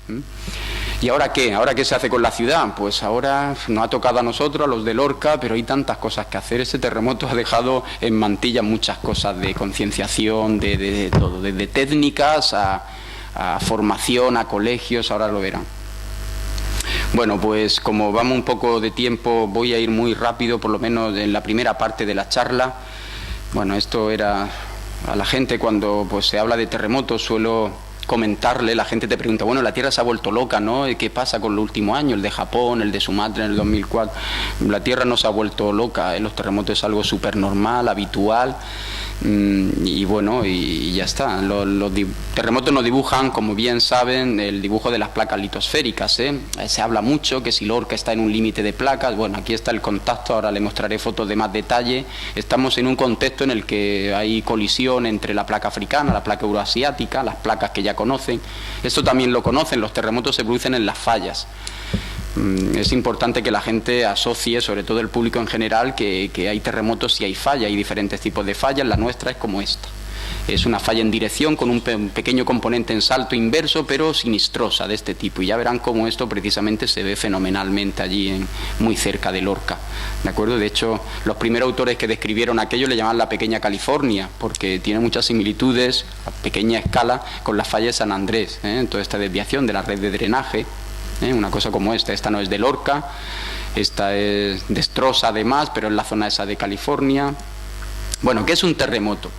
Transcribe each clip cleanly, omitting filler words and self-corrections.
¿Mm? ¿Y ahora qué? ¿Ahora qué se hace con la ciudad? Pues ahora nos ha tocado a nosotros, a los de Lorca, pero hay tantas cosas que hacer. Ese terremoto ha dejado en mantilla muchas cosas de concienciación, de todo, desde técnicas a formación, a colegios, ahora lo verán. Bueno, pues como vamos un poco de tiempo, voy a ir muy rápido, por lo menos en la primera parte de la charla. Bueno, esto era a la gente cuando pues se habla de terremotos, suelo comentarle, la gente te pregunta, bueno, la Tierra se ha vuelto loca, ¿no? ¿Qué pasa con los últimos años? El de Japón, el de Sumatra en el 2004. La Tierra no se ha vuelto loca, los terremotos es algo súper normal, habitual, y bueno, y ya está. Los terremotos nos dibujan, como bien saben, el dibujo de las placas litosféricas, ¿eh? Se habla mucho que si Lorca está en un límite de placas, bueno, aquí está el contacto, ahora le mostraré fotos de más detalle. Estamos en un contexto en el que hay colisión entre la placa africana, la placa euroasiática, las placas que ya conocen. Esto también lo conocen, los terremotos se producen en las fallas. Es importante que la gente asocie, sobre todo el público en general, que hay terremotos y hay fallas, hay diferentes tipos de fallas, la nuestra es como esta. Es una falla en dirección con un pequeño componente en salto inverso, pero sinistrosa de este tipo. Y ya verán cómo esto precisamente se ve fenomenalmente allí, muy cerca de Lorca. ¿De acuerdo? De hecho, los primeros autores que describieron aquello le llamaban la pequeña California, porque tiene muchas similitudes a pequeña escala con la falla de San Andrés, en toda esta desviación de la red de drenaje. Una cosa como esta no es de Lorca, esta es destroza además, pero es la zona esa de California. Bueno, ¿qué es un terremoto?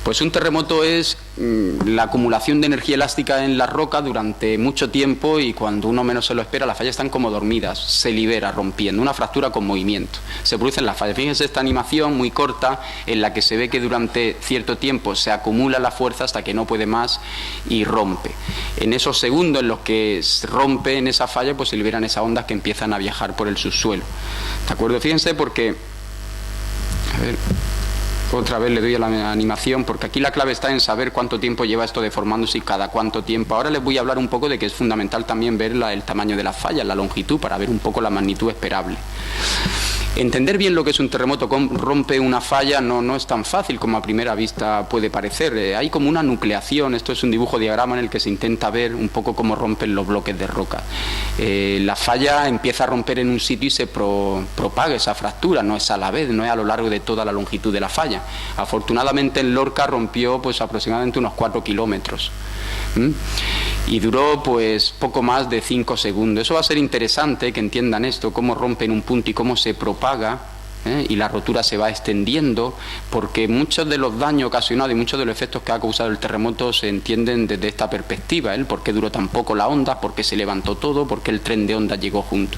Pues un terremoto es la acumulación de energía elástica en la roca durante mucho tiempo y cuando uno menos se lo espera, las fallas están como dormidas, se libera rompiendo, una fractura con movimiento. Se producen las fallas. Fíjense esta animación muy corta en la que se ve que durante cierto tiempo se acumula la fuerza hasta que no puede más y rompe. En esos segundos en los que se rompe en esa falla, pues se liberan esas ondas que empiezan a viajar por el subsuelo. ¿De acuerdo? Fíjense porque... A ver... Otra vez le doy a la animación, porque aquí la clave está en saber cuánto tiempo lleva esto deformándose y cada cuánto tiempo. Ahora les voy a hablar un poco de que es fundamental también ver el tamaño de las fallas, la longitud, para ver un poco la magnitud esperable. Entender bien lo que es un terremoto, cómo rompe una falla, no es tan fácil como a primera vista puede parecer. Hay como una nucleación, esto es un dibujo diagrama en el que se intenta ver un poco cómo rompen los bloques de roca. La falla empieza a romper en un sitio y se propaga esa fractura, no es a la vez, no es a lo largo de toda la longitud de la falla. Afortunadamente en Lorca rompió pues aproximadamente unos 4 kilómetros. Y duró pues poco más de 5 segundos. Eso va a ser interesante que entiendan esto, cómo rompe en un punto y cómo se propaga, y la rotura se va extendiendo, porque muchos de los daños ocasionados y muchos de los efectos que ha causado el terremoto se entienden desde esta perspectiva, por qué duró tan poco la onda, por qué se levantó todo, por qué el tren de onda llegó junto,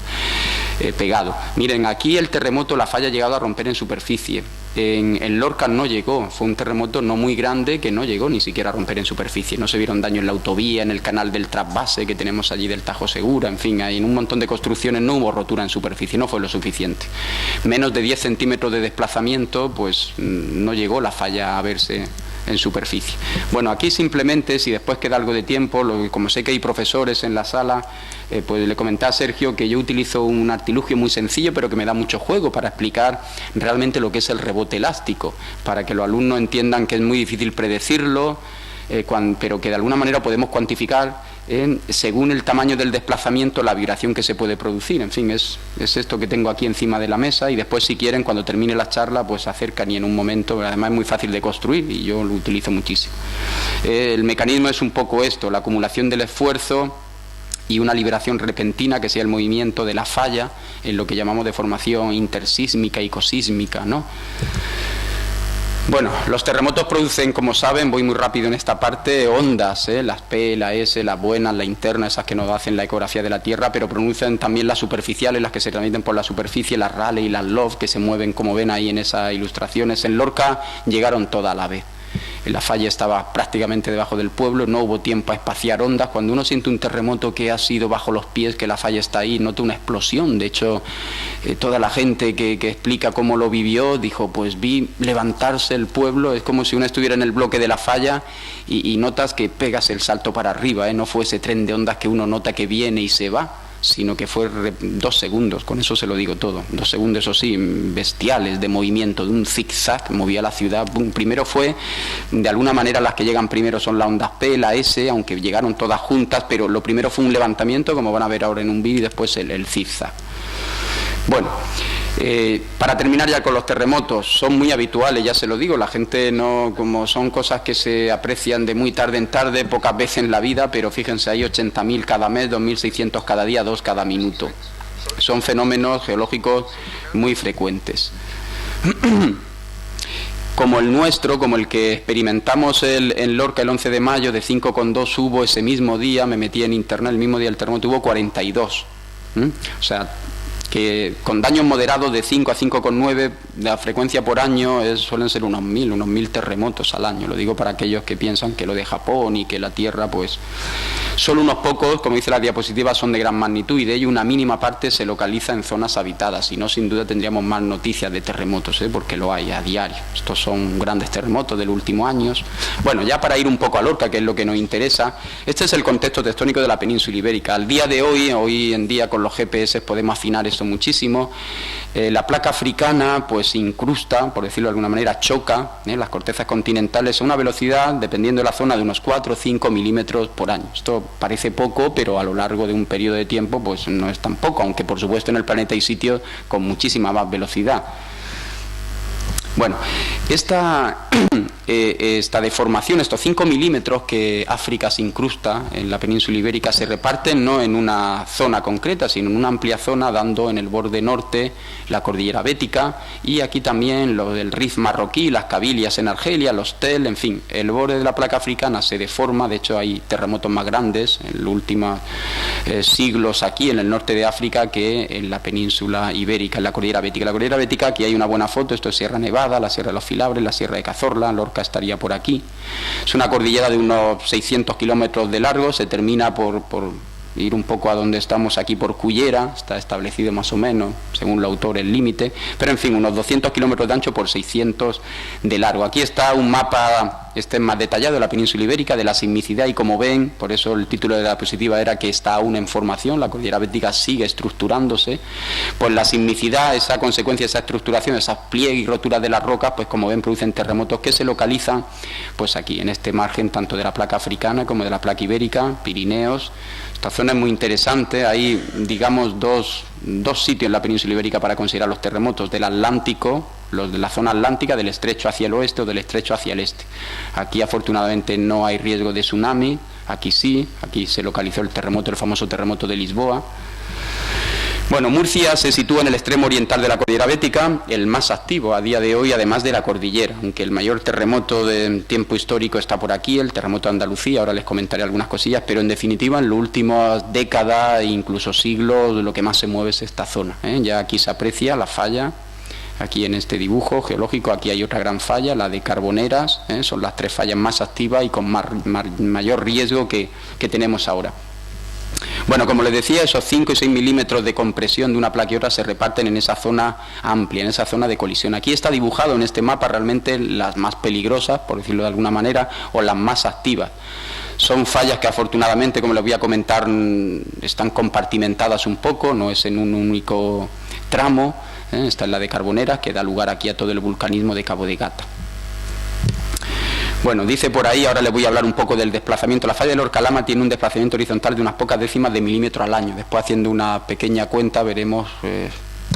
pegado. Miren, aquí el terremoto, la falla ha llegado a romper en superficie. En Lorca no llegó, fue un terremoto no muy grande que no llegó ni siquiera a romper en superficie. No se vieron daños en la autovía, en el canal del trasvase que tenemos allí del Tajo Segura, en fin, en un montón de construcciones no hubo rotura en superficie, no fue lo suficiente. Menos de 10 centímetros de desplazamiento, pues no llegó la falla a verse en superficie. Bueno, aquí simplemente, si después queda algo de tiempo, como sé que hay profesores en la sala, pues le comenté a Sergio que yo utilizo un artilugio muy sencillo, pero que me da mucho juego para explicar realmente lo que es el rebote elástico, para que los alumnos entiendan que es muy difícil predecirlo, pero que de alguna manera podemos cuantificar según el tamaño del desplazamiento la vibración que se puede producir. En fin, es esto que tengo aquí encima de la mesa, y después si quieren cuando termine la charla pues se acercan y en un momento, además es muy fácil de construir y yo lo utilizo muchísimo. El mecanismo es un poco esto, la acumulación del esfuerzo y una liberación repentina que sea el movimiento de la falla en lo que llamamos deformación intersísmica y cosísmica, ¿no? Bueno, los terremotos producen, como saben, voy muy rápido en esta parte, ondas, las P, la S, las buenas, las internas, esas que nos hacen la ecografía de la Tierra, pero producen también las superficiales, las que se transmiten por la superficie, las Raleigh y las Love, que se mueven, como ven ahí en esas ilustraciones. En Lorca llegaron todas a la vez. La falla estaba prácticamente debajo del pueblo, no hubo tiempo a espaciar ondas. Cuando uno siente un terremoto que ha sido bajo los pies, que la falla está ahí, nota una explosión. De hecho, toda la gente que explica cómo lo vivió, dijo, pues vi levantarse el pueblo, es como si uno estuviera en el bloque de la falla y notas que pegas el salto para arriba, no fue ese tren de ondas que uno nota que viene y se va, sino que fue 2 segundos, con eso se lo digo todo, 2 segundos, eso sí, bestiales de movimiento, de un zigzag, movía la ciudad. Primero fue, de alguna manera las que llegan primero son las ondas P, la S, aunque llegaron todas juntas, pero lo primero fue un levantamiento, como van a ver ahora en un vídeo, y después el zigzag. Bueno, para terminar ya con los terremotos, son muy habituales, ya se lo digo, la gente no, como son cosas que se aprecian de muy tarde en tarde, pocas veces en la vida, pero fíjense, hay 80.000 cada mes, 2.600 cada día, 2 cada minuto. Son fenómenos geológicos muy frecuentes. Como el nuestro, como el que experimentamos en Lorca el 11 de mayo, de 5,2 hubo ese mismo día, me metí en internet, el mismo día del terremoto hubo 42. O sea, que con daños moderados de 5 a 5,9, la frecuencia por año suelen ser unos 1.000 terremotos al año. Lo digo para aquellos que piensan que lo de Japón y que la Tierra, pues, solo unos pocos, como dice la diapositiva, son de gran magnitud, y de ello una mínima parte se localiza en zonas habitadas. Si no, sin duda tendríamos más noticias de terremotos, porque lo hay a diario. Estos son grandes terremotos de los últimos años. Bueno, ya para ir un poco a Lorca, que es lo que nos interesa, este es el contexto tectónico de la península ibérica. Al día de hoy en día con los GPS podemos afinar esto muchísimo. La placa africana pues incrusta, por decirlo de alguna manera, choca las cortezas continentales a una velocidad, dependiendo de la zona, de unos 4 o 5 milímetros por año. Esto parece poco, pero a lo largo de un periodo de tiempo pues no es tan poco, aunque por supuesto en el planeta hay sitios con muchísima más velocidad. Bueno, esta deformación, estos 5 milímetros que África se incrusta en la península ibérica, se reparten no en una zona concreta, sino en una amplia zona, dando en el borde norte la cordillera bética, y aquí también lo del Rif marroquí, las Cabilias en Argelia, los Tel, en fin, el borde de la placa africana se deforma. De hecho hay terremotos más grandes en los últimos siglos aquí en el norte de África que en la península ibérica, en la cordillera bética. La cordillera bética, aquí hay una buena foto, esto es Sierra Nevada, la Sierra de los Filabres, la Sierra de Cazorla, Lorca estaría por aquí. Es una cordillera de unos 600 kilómetros de largo, se termina por ir un poco a donde estamos aquí por Cullera, está establecido más o menos, según el autor, el límite, pero en fin, unos 200 kilómetros de ancho por 600 de largo. Aquí está un mapa, este es más detallado, de la península ibérica, de la sismicidad, y como ven, por eso el título de la diapositiva era que está aún en formación, la cordillera bética sigue estructurándose. Pues la sismicidad, esa consecuencia de esa estructuración, esas pliegues y roturas de las rocas, pues como ven, producen terremotos que se localizan pues aquí, en este margen, tanto de la placa africana como de la placa ibérica, Pirineos. Esta zona es muy interesante, hay, digamos, dos sitios en la península ibérica para considerar los terremotos: del Atlántico, los de la zona atlántica, del estrecho hacia el oeste o del estrecho hacia el este. Aquí afortunadamente no hay riesgo de tsunami, aquí sí, aquí se localizó el terremoto, el famoso terremoto de Lisboa. Bueno, Murcia se sitúa en el extremo oriental de la cordillera bética, el más activo a día de hoy, además de la cordillera, aunque el mayor terremoto de tiempo histórico está por aquí, el terremoto de Andalucía. Ahora les comentaré algunas cosillas, pero en definitiva en las últimas décadas e incluso siglos lo que más se mueve es esta zona, Ya aquí se aprecia la falla, aquí en este dibujo geológico, aquí hay otra gran falla, la de Carboneras, son las 3 fallas más activas y con mayor riesgo que tenemos ahora. Bueno, como les decía, esos 5 y 6 milímetros de compresión de una placa y otra se reparten en esa zona amplia, en esa zona de colisión. Aquí está dibujado en este mapa realmente las más peligrosas, por decirlo de alguna manera, o las más activas. Son fallas que afortunadamente, como les voy a comentar, están compartimentadas un poco, no es en un único tramo. Esta es la de Carboneras, que da lugar aquí a todo el vulcanismo de Cabo de Gata. Bueno, dice por ahí, ahora les voy a hablar un poco del desplazamiento. La falla de Lorca Lama tiene un desplazamiento horizontal de unas pocas décimas de milímetro al año. Después, haciendo una pequeña cuenta, veremos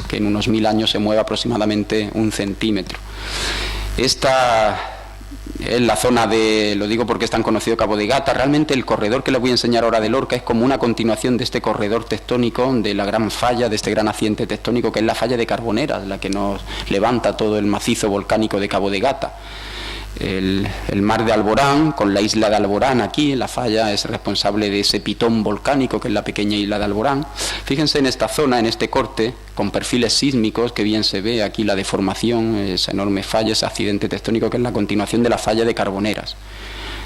que en unos 1000 años se mueve aproximadamente 1 centímetro. Esta es la zona de, lo digo porque es tan conocido, Cabo de Gata. Realmente el corredor que les voy a enseñar ahora de Lorca es como una continuación de este corredor tectónico, de la gran falla, de este gran accidente tectónico que es la falla de Carboneras, la que nos levanta todo el macizo volcánico de Cabo de Gata. El mar de Alborán, con la isla de Alborán aquí, la falla es responsable de ese pitón volcánico que es la pequeña isla de Alborán. Fíjense en esta zona, en este corte, con perfiles sísmicos, que bien se ve aquí la deformación, esa enorme falla, ese accidente tectónico que es la continuación de la falla de Carboneras.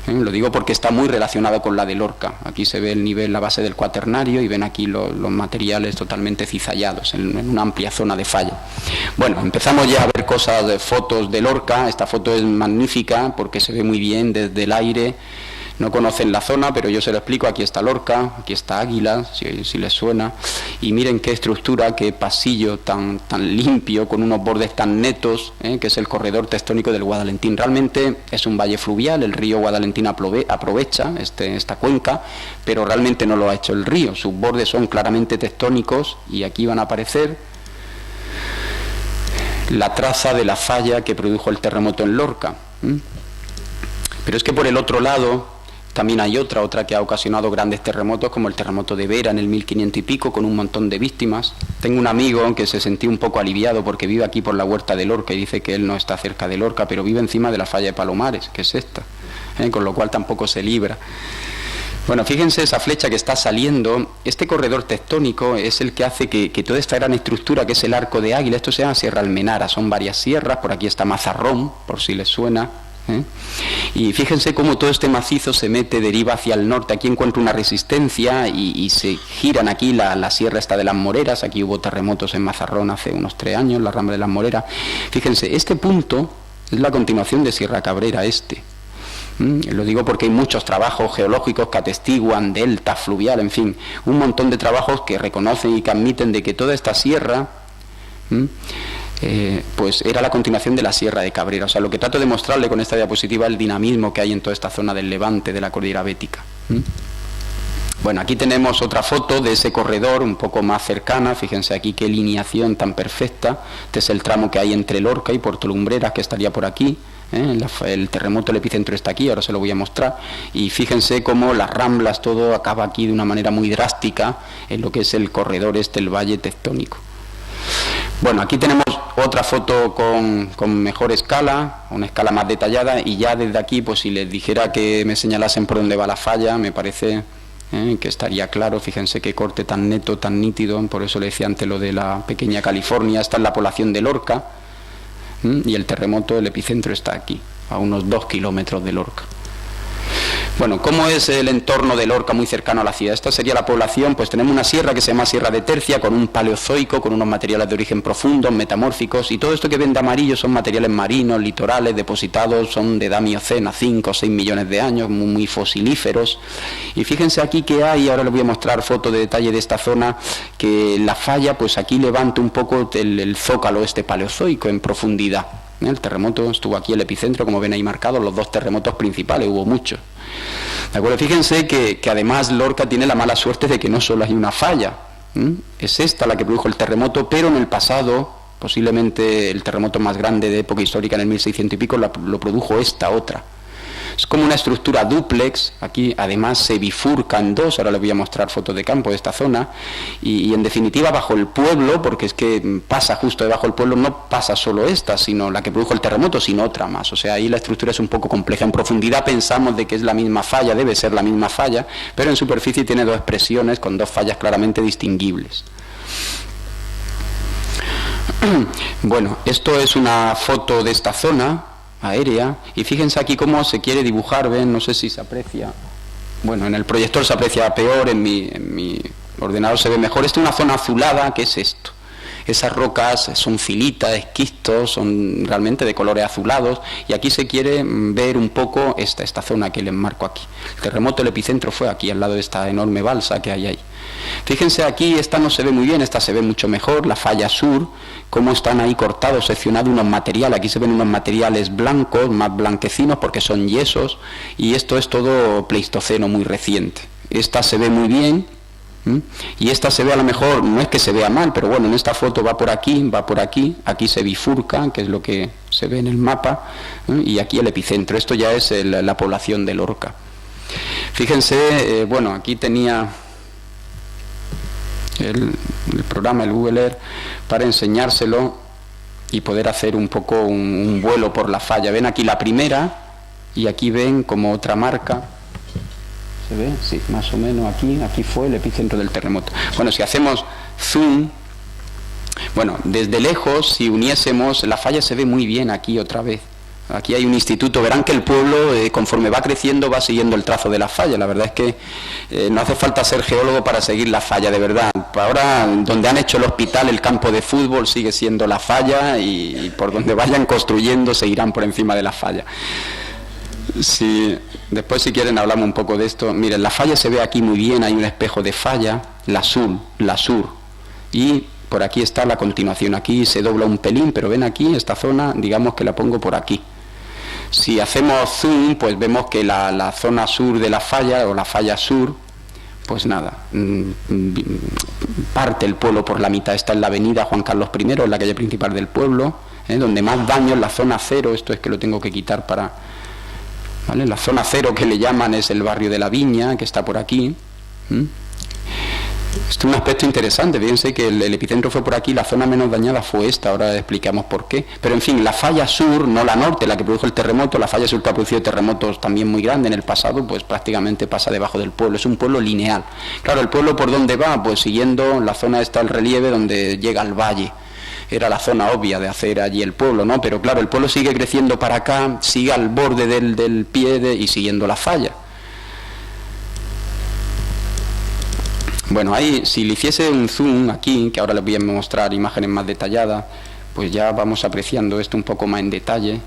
Lo digo porque está muy relacionado con la de Lorca. Aquí se ve el nivel, la base del cuaternario, y ven aquí los materiales totalmente cizallados en una amplia zona de falla. Bueno, empezamos ya a ver cosas de fotos de Lorca. Esta foto es magnífica porque se ve muy bien desde el aire No conocen la zona, pero yo se lo explico. Aquí está Lorca, aquí está Águila, si les suena. Y miren qué estructura, qué pasillo tan limpio, con unos bordes tan netos, que es el corredor tectónico del Guadalentín. Realmente es un valle fluvial, el río Guadalentín aprovecha esta cuenca, pero realmente no lo ha hecho el río. Sus bordes son claramente tectónicos y aquí van a aparecer la traza de la falla que produjo el terremoto en Lorca. Pero es que por el otro lado también hay otra que ha ocasionado grandes terremotos, como el terremoto de Vera en el 1500 y pico, con un montón de víctimas. Tengo un amigo que se sentía un poco aliviado porque vive aquí por la huerta de Lorca y dice que él no está cerca de Lorca, pero vive encima de la falla de Palomares, que es esta, con lo cual tampoco se libra. Bueno, fíjense esa flecha que está saliendo. Este corredor tectónico es el que hace que toda esta gran estructura, que es el Arco de Águila, esto se llama Sierra Almenara, son varias sierras, por aquí está Mazarrón, por si les suena. Y fíjense cómo todo este macizo se mete, deriva hacia el norte. Aquí encuentro una resistencia y se giran aquí la sierra esta de las Moreras. Aquí hubo terremotos en Mazarrón hace unos 3 años, la rambla de las Moreras. Fíjense, este punto es la continuación de Sierra Cabrera Lo digo porque hay muchos trabajos geológicos que atestiguan delta fluvial, en fin, un montón de trabajos que reconocen y que admiten de que toda esta sierra pues era la continuación de la Sierra de Cabrera. O sea, lo que trato de mostrarle con esta diapositiva es el dinamismo que hay en toda esta zona del levante de la cordillera bética. Bueno, aquí tenemos otra foto de ese corredor un poco más cercana. Fíjense aquí qué lineación tan perfecta. Este es el tramo que hay entre Lorca y Puerto Lumbreras, que estaría por aquí. El terremoto, el epicentro está aquí, ahora se lo voy a mostrar. Y fíjense cómo las ramblas, todo acaba aquí de una manera muy drástica en lo que es el corredor el valle tectónico. Bueno, aquí tenemos otra foto con mejor escala, una escala más detallada, y ya desde aquí, pues si les dijera que me señalasen por dónde va la falla, me parece que estaría claro. Fíjense qué corte tan neto, tan nítido. Por eso le decía antes lo de la pequeña California. Esta es la población de Lorca, y el terremoto, el epicentro está aquí, a unos 2 kilómetros de Lorca. Bueno, ¿cómo es el entorno de Lorca muy cercano a la ciudad? Esta sería la población. Pues tenemos una sierra que se llama Sierra de Tercia, con un paleozoico, con unos materiales de origen profundo, metamórficos, y todo esto que ven de amarillo son materiales marinos, litorales, depositados, son de edad miocena, 5 o 6 millones de años, muy fosilíferos. Y fíjense aquí que hay, ahora les voy a mostrar fotos de detalle de esta zona, que la falla, pues aquí levanta un poco el zócalo paleozoico en profundidad. El terremoto estuvo aquí, el epicentro, como ven ahí marcados, los 2 terremotos principales, hubo muchos. ¿De acuerdo? Fíjense que además Lorca tiene la mala suerte de que no solo hay una falla. Es esta la que produjo el terremoto, pero en el pasado, posiblemente el terremoto más grande de época histórica en el 1600 y pico, lo produjo esta otra. Es como una estructura dúplex. Aquí además se bifurca en 2, ahora les voy a mostrar fotos de campo de esta zona, y en definitiva bajo el pueblo, porque es que pasa justo debajo del pueblo, no pasa solo esta, sino la que produjo el terremoto, sino otra más. O sea, ahí la estructura es un poco compleja. En profundidad pensamos de que es la misma falla, debe ser la misma falla, pero en superficie tiene 2 expresiones con 2 fallas claramente distinguibles. Bueno, esto es una foto de esta zona aérea, y fíjense aquí cómo se quiere dibujar, ven, no sé si se aprecia, bueno, en el proyector se aprecia peor, en mi ordenador se ve mejor. Esta es una zona azulada. ¿Qué es esto? Esas rocas son filitas, esquistos, son realmente de colores azulados, y aquí se quiere ver un poco esta zona que les marco aquí. El terremoto, el epicentro fue aquí, al lado de esta enorme balsa que hay ahí. Fíjense aquí, esta no se ve muy bien, esta se ve mucho mejor, la falla sur, cómo están ahí cortados, seccionados unos materiales. Aquí se ven unos materiales blancos, más blanquecinos porque son yesos, y esto es todo pleistoceno muy reciente. Esta se ve muy bien, y esta se ve a lo mejor, no es que se vea mal, pero bueno, en esta foto va por aquí, aquí se bifurca, que es lo que se ve en el mapa, y aquí el epicentro. Esto ya es la población de Lorca. Fíjense, bueno, aquí tenía el programa, el Google Earth, para enseñárselo y poder hacer un poco un vuelo por la falla. Ven aquí la primera, y aquí ven como otra marca. ¿Se ve? Sí, más o menos aquí fue el epicentro del terremoto. Bueno, si hacemos zoom, bueno, desde lejos, si uniésemos, la falla se ve muy bien aquí otra vez. Aquí hay un instituto, verán que el pueblo, conforme va creciendo, va siguiendo el trazo de la falla. La verdad es que no hace falta ser geólogo para seguir la falla, de verdad. Ahora, donde han hecho el hospital, el campo de fútbol sigue siendo la falla, y por donde vayan construyendo seguirán por encima de la falla. Sí, después si quieren hablamos un poco de esto. Miren, la falla se ve aquí muy bien, hay un espejo de falla, la sur, y por aquí está la continuación. Aquí se dobla un pelín, pero ven aquí, esta zona, digamos que la pongo por aquí. Si hacemos zoom, pues vemos que la zona sur de la falla, o la falla sur, pues nada, parte el pueblo por la mitad. Está en la avenida Juan Carlos I, en la calle principal del pueblo, donde más daño en la zona cero. Esto es que lo tengo que quitar para... ¿vale? La zona cero que le llaman es el barrio de la Viña, que está por aquí. Esto es un aspecto interesante. Fíjense que el epicentro fue por aquí, la zona menos dañada fue esta, ahora explicamos por qué. Pero en fin, la falla sur, no la norte, la que produjo el terremoto, la falla sur que ha producido terremotos también muy grandes en el pasado, pues prácticamente pasa debajo del pueblo, es un pueblo lineal. Claro, ¿el pueblo por dónde va? Pues siguiendo la zona esta, el relieve, donde llega al valle. Era la zona obvia de hacer allí el pueblo, ¿no? Pero claro, el pueblo sigue creciendo para acá, sigue al borde del pie y siguiendo la falla. Bueno, ahí, si le hiciese un zoom aquí, que ahora les voy a mostrar imágenes más detalladas, pues ya vamos apreciando esto un poco más en detalle.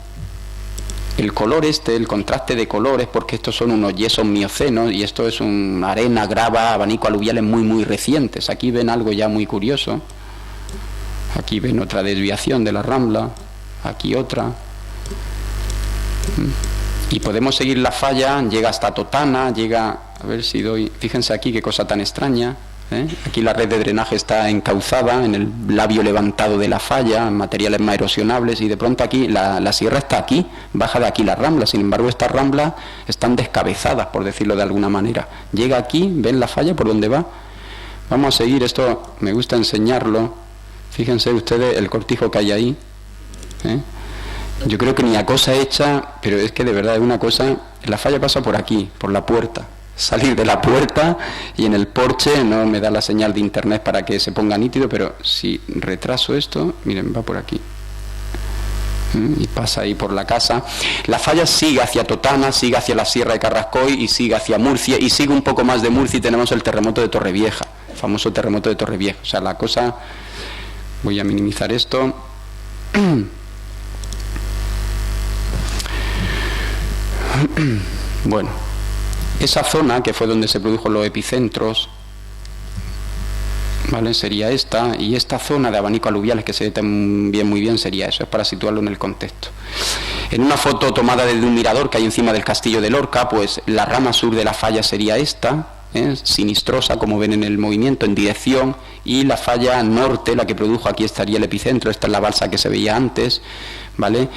El color el contraste de colores, porque estos son unos yesos miocenos y esto es una arena, grava, abanico aluviales muy recientes. Aquí ven algo ya muy curioso. Aquí ven otra desviación de la Rambla, aquí otra. Y podemos seguir la falla, llega hasta Totana, llega... A ver si doy... Fíjense aquí qué cosa tan extraña. Aquí la red de drenaje está encauzada en el labio levantado de la falla, materiales más erosionables, y de pronto aquí, la sierra está aquí, baja de aquí la Rambla. Sin embargo, estas ramblas están descabezadas, por decirlo de alguna manera. Llega aquí, ven la falla por dónde va. Vamos a seguir, esto me gusta enseñarlo. Fíjense ustedes el cortijo que hay ahí. Yo creo que ni a cosa hecha, pero es que de verdad es una cosa... La falla pasa por aquí, por la puerta. Salir de la puerta y en el porche, no me da la señal de internet para que se ponga nítido, pero si retraso esto, miren, va por aquí. Y pasa ahí por la casa. La falla sigue hacia Totana, sigue hacia la Sierra de Carrascoy y sigue hacia Murcia, y sigue un poco más de Murcia y tenemos el terremoto de Torrevieja, el famoso terremoto de Torrevieja. O sea, la cosa... Voy a minimizar esto. Bueno, esa zona que fue donde se produjo los epicentros, ¿vale? Sería esta, y esta zona de abanico aluviales que se ve también muy bien sería eso, es para situarlo en el contexto. En una foto tomada desde un mirador que hay encima del castillo de Lorca, pues la rama sur de la falla sería esta, sinistrosa, como ven en el movimiento, en dirección, y la falla norte, la que produjo, aquí estaría el epicentro, esta es la balsa que se veía antes, ¿vale?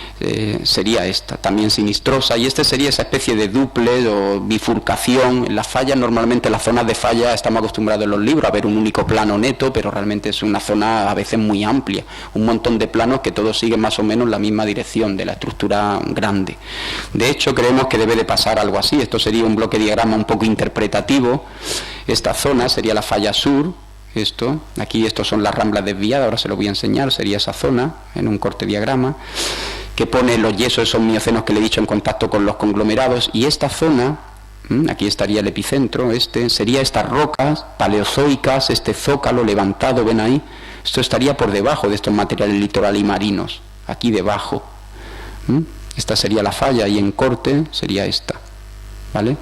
Sería esta, también sinistrosa, y este sería esa especie de duple o bifurcación. En las fallas, normalmente las zonas de falla estamos acostumbrados en los libros a ver un único plano neto, pero realmente es una zona a veces muy amplia, un montón de planos que todos siguen más o menos la misma dirección de la estructura grande. De hecho, creemos que debe de pasar algo así. Esto sería un bloque diagrama un poco interpretativo. Esta zona sería la falla sur. Aquí estos son las ramblas desviadas, ahora se lo voy a enseñar, sería esa zona en un corte diagrama que pone los yesos, esos miocenos que le he dicho, en contacto con los conglomerados, y esta zona, aquí estaría el epicentro, sería estas rocas paleozoicas, este zócalo levantado, ven ahí, esto estaría por debajo de estos materiales litorales y marinos, aquí debajo. Esta sería la falla y en corte sería esta, ¿vale?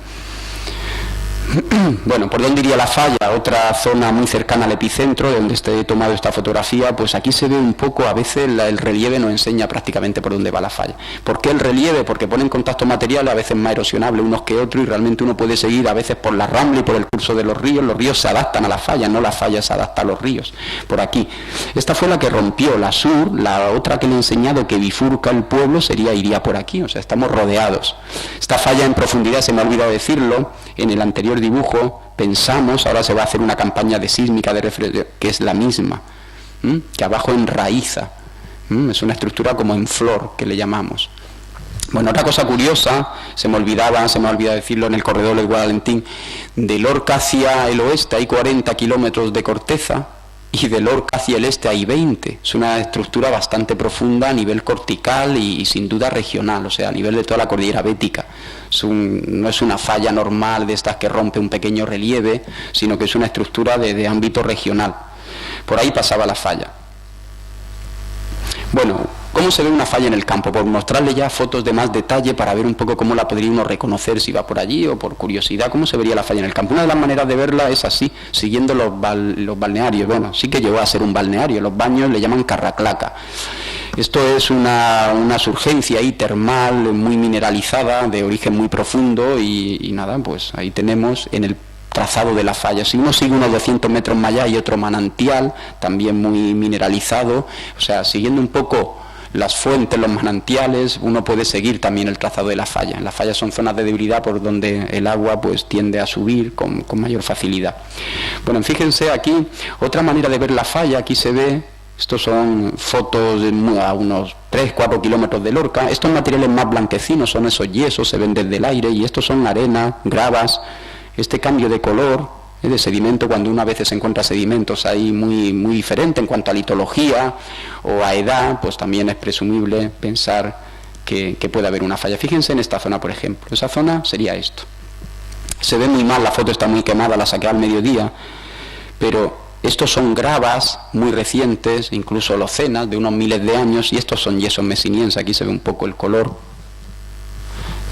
Bueno, ¿por dónde iría la falla? Otra zona muy cercana al epicentro, donde he tomado esta fotografía, pues aquí se ve un poco, a veces el relieve nos enseña prácticamente por dónde va la falla. ¿Por qué el relieve? Porque pone en contacto materiales a veces más erosionables unos que otros, y realmente uno puede seguir a veces por la rambla y por el curso de los ríos se adaptan a la falla, no la falla se adapta a los ríos. Por aquí. Esta fue la que rompió, la sur, la otra que le he enseñado que bifurca el pueblo iría por aquí, o sea, estamos rodeados. Esta falla en profundidad, se me ha olvidado decirlo, en el anterior dibujo pensamos, ahora se va a hacer una campaña de sísmica que es la misma, que abajo enraiza, es una estructura como en flor que le llamamos. Bueno, otra cosa curiosa, se me ha olvidado decirlo, en el corredor del Guadalentín, de Lorca hacia el oeste hay 40 kilómetros de corteza, y de Lorca hacia el este hay 20. Es una estructura bastante profunda a nivel cortical y sin duda regional, o sea, a nivel de toda la cordillera bética. No es una falla normal de estas que rompe un pequeño relieve, sino que es una estructura de ámbito regional. Por ahí pasaba la falla. Bueno, ¿Cómo se ve una falla en el campo? Por mostrarle ya fotos de más detalle para ver un poco cómo la podría uno reconocer, si va por allí o por curiosidad, cómo se vería la falla en el campo. Una de las maneras de verla es así, siguiendo los balnearios. Bueno, sí que llegó a ser un balneario, los baños le llaman carraclaca. Esto es una surgencia ahí termal, muy mineralizada, de origen muy profundo y nada, pues ahí tenemos en el trazado de la falla. Si uno sigue unos 200 metros más allá hay otro manantial, también muy mineralizado, o sea, siguiendo un poco las fuentes, los manantiales, uno puede seguir también el trazado de la falla. Las fallas son zonas de debilidad por donde el agua pues tiende a subir con mayor facilidad. Bueno, fíjense aquí, otra manera de ver la falla, aquí se ve. Estos son fotos a unos 3-4 kilómetros de Lorca. Estos materiales más blanquecinos son esos yesos, se ven desde el aire, y estos son arena, gravas. Este cambio de color, de sedimento, cuando uno a veces encuentra sedimentos ahí muy diferente en cuanto a litología o a edad, pues también es presumible pensar que puede haber una falla. Fíjense en esta zona, por ejemplo. Esa zona sería esto. Se ve muy mal, la foto está muy quemada, la saqué al mediodía, pero estos son gravas muy recientes, incluso locenas de unos miles de años, y estos son yesos mesinienses. Aquí se ve un poco el color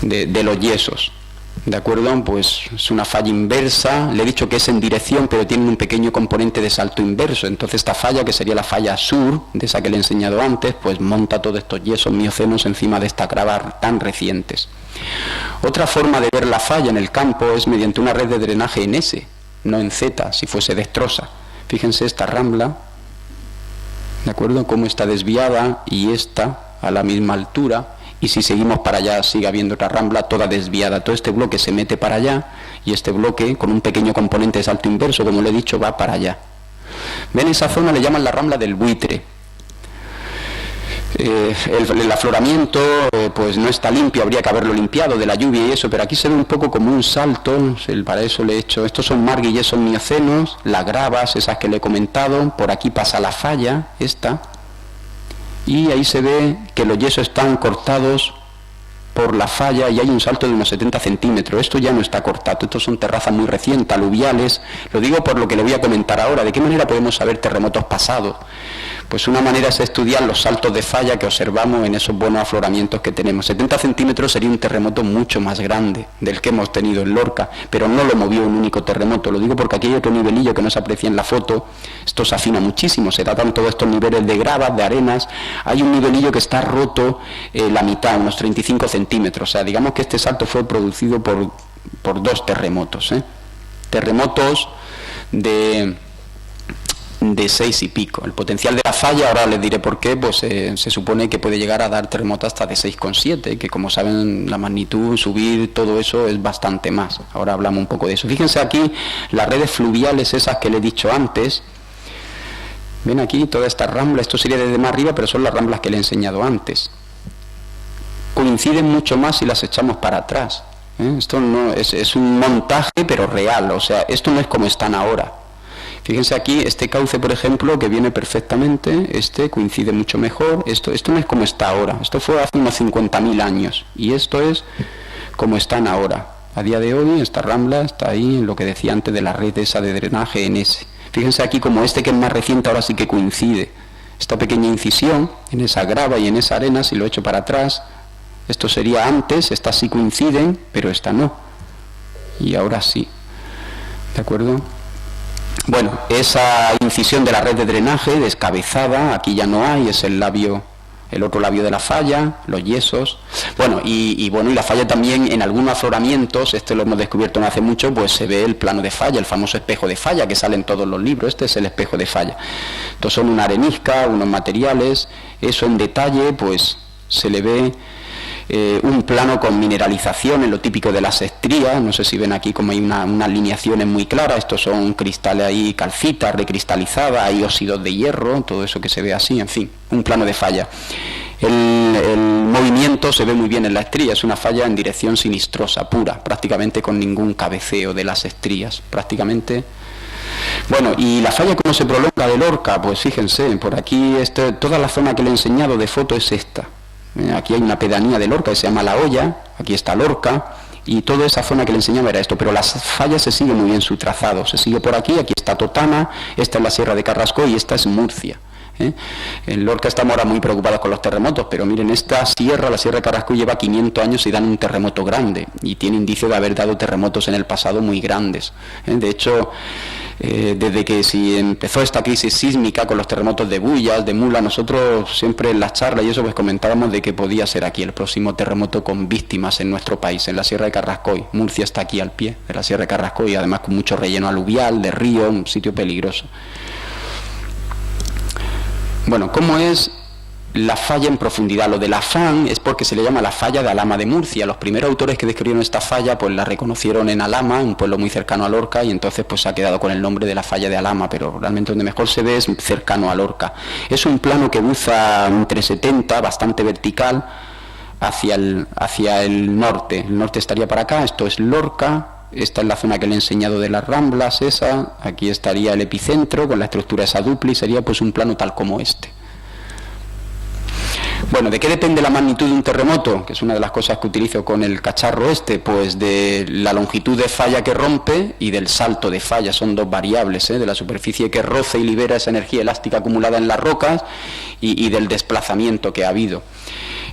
de los yesos. ¿De acuerdo? Pues es una falla inversa. Le he dicho que es en dirección, pero tiene un pequeño componente de salto inverso. Entonces esta falla, que sería la falla sur, de esa que le he enseñado antes, pues monta todos estos yesos miocenos encima de estas gravas tan recientes. Otra forma de ver la falla en el campo es mediante una red de drenaje en S, no en Z, si fuese destrosa. Fíjense esta rambla, ¿de acuerdo? Cómo está desviada, y esta a la misma altura, y si seguimos para allá sigue habiendo otra rambla toda desviada. Todo este bloque se mete para allá, y este bloque con un pequeño componente de salto inverso, como le he dicho, va para allá. ¿Ven? Esa zona le llaman la rambla del buitre. El afloramiento pues no está limpio, habría que haberlo limpiado de la lluvia y eso, pero aquí se ve un poco como un salto. Para eso le he hecho, estos son margas y yesos miocenos, las gravas, esas que le he comentado. Por aquí pasa la falla, esta, y ahí se ve que los yesos están cortados por la falla y hay un salto de unos 70 centímetros. Esto ya no está cortado, estos son terrazas muy recientes, aluviales. Lo digo por lo que le voy a comentar ahora. ¿De qué manera podemos saber terremotos pasados? Pues una manera es estudiar los saltos de falla que observamos en esos buenos afloramientos que tenemos. 70 centímetros sería un terremoto mucho más grande del que hemos tenido en Lorca, pero no lo movió un único terremoto. Lo digo porque aquí hay otro nivelillo que no se aprecia en la foto. Esto se afina muchísimo, se datan todos estos niveles de gravas, de arenas. Hay un nivelillo que está roto la mitad, unos 35 centímetros. O sea, digamos que este salto fue producido por dos terremotos. Terremotos de 6 y pico. El potencial de la falla, ahora les diré por qué, pues se supone que puede llegar a dar terremotos hasta de 6,7, que como saben la magnitud, subir, todo eso es bastante más. Ahora hablamos un poco de eso. Fíjense aquí las redes fluviales esas que les he dicho antes. Ven aquí toda esta rambla, esto sería desde más arriba, pero son las ramblas que le he enseñado antes. Coinciden mucho más si las echamos para atrás. Esto no es un montaje, pero real, o sea, esto no es como están ahora. Fíjense aquí, este cauce, por ejemplo, que viene perfectamente, este coincide mucho mejor. Esto no es como está ahora, esto fue hace unos 50.000 años, y esto es como están ahora. A día de hoy, esta rambla está ahí, en lo que decía antes de la red esa de drenaje en S. Fíjense aquí como este que es más reciente ahora sí que coincide. Esta pequeña incisión en esa grava y en esa arena, si lo echo para atrás, esto sería antes, estas sí coinciden, pero esta no. Y ahora sí. ¿De acuerdo? Bueno, esa incisión de la red de drenaje descabezada, aquí ya no hay, es el otro labio de la falla, los yesos. Bueno, y la falla también en algunos afloramientos, este lo hemos descubierto no hace mucho, pues se ve el plano de falla, el famoso espejo de falla que sale en todos los libros. Este es el espejo de falla. Estos son una arenisca, unos materiales, eso en detalle, pues se le ve un plano con mineralización en lo típico de las estrías. No sé si ven aquí como hay unas lineaciones muy claras. Estos son cristales ahí, calcita recristalizada, hay óxidos de hierro, todo eso que se ve así, en fin, un plano de falla. El movimiento se ve muy bien en la estría, es una falla en dirección sinistrosa, pura, prácticamente con ningún cabeceo de las estrías, prácticamente. Bueno, y la falla cómo se prolonga de Lorca, pues fíjense, por aquí toda la zona que le he enseñado de foto es esta. Aquí hay una pedanía de Lorca que se llama La Hoya, aquí está Lorca, y toda esa zona que le enseñaba era esto, pero las fallas se sigue muy bien su trazado, se sigue por aquí está Totana, esta es la Sierra de Carrasco y esta es Murcia. En Lorca estamos ahora muy preocupados con los terremotos, pero miren, esta sierra, la Sierra de Carrascoy, lleva 500 años y dan un terremoto grande, y tiene indicio de haber dado terremotos en el pasado muy grandes. De hecho, desde que si empezó esta crisis sísmica con los terremotos de Bullas, de Mula, nosotros siempre en las charlas y eso pues comentábamos de que podía ser aquí el próximo terremoto con víctimas en nuestro país, en la Sierra de Carrascoy. Murcia está aquí al pie de la Sierra de Carrascoy, además con mucho relleno aluvial, de río, un sitio peligroso. Bueno, ¿cómo es la falla en profundidad? Lo del afán es porque se le llama la falla de Alhama de Murcia. Los primeros autores que describieron esta falla pues la reconocieron en Alhama, un pueblo muy cercano a Lorca, y entonces pues se ha quedado con el nombre de la falla de Alhama, pero realmente donde mejor se ve es cercano a Lorca. Es un plano que buza entre 70, bastante vertical, hacia el norte. El norte estaría para acá, esto es Lorca. Esta es la zona que le he enseñado de las Ramblas, esa, aquí estaría el epicentro con la estructura esa dupla y sería pues un plano tal como este. Bueno, ¿de qué depende la magnitud de un terremoto? Que es una de las cosas que utilizo con el cacharro este, pues de la longitud de falla que rompe y del salto de falla, son dos variables, de la superficie que roza y libera esa energía elástica acumulada en las rocas y del desplazamiento que ha habido.